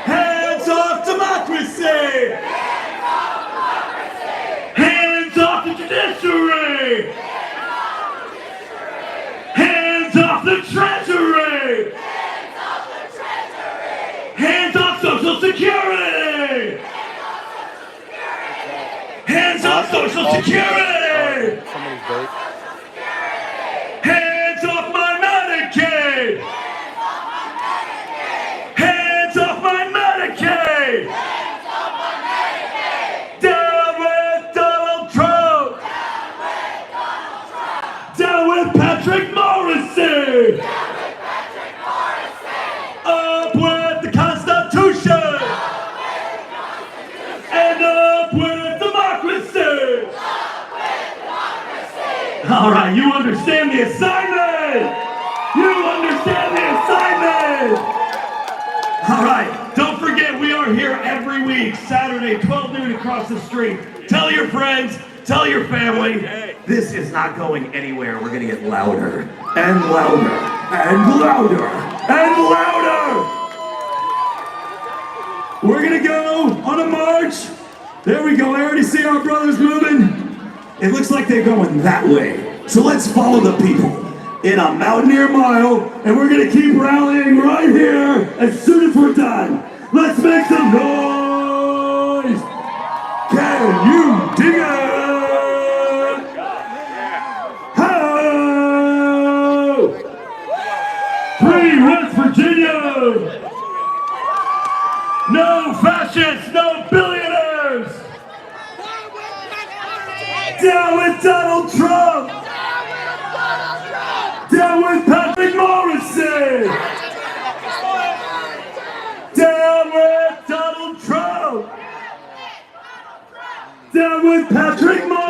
Hands off democracy! Hands off the judiciary! Hands off the treasury! Hands off Social Security! Hands off Social Security! Hands off my Medicaid! Hands off my Medicaid! Down with Donald Trump! Down with Patrick Morrissey! Up with the Constitution! And up with democracy! All right, you understand the assignment! You understand the assignment! All right, don't forget we are here every week, Saturday, 12 noon across the street. Tell your friends, tell your family. This is not going anywhere. We're gonna get louder and louder and louder and louder. We're gonna go on a march. There we go. I already see our brothers moving. It looks like they're going that way. So let's follow the people in a Mountaineer Mile, and we're gonna keep rallying right here as soon as we're done. Let's make some noise. Can you dig it? Ho! Free West Virginia! No fascists, no billionaires! Down with Donald Trump! Down with Patrick Morrissey! Down with Donald Trump! Down with Patrick Morrissey!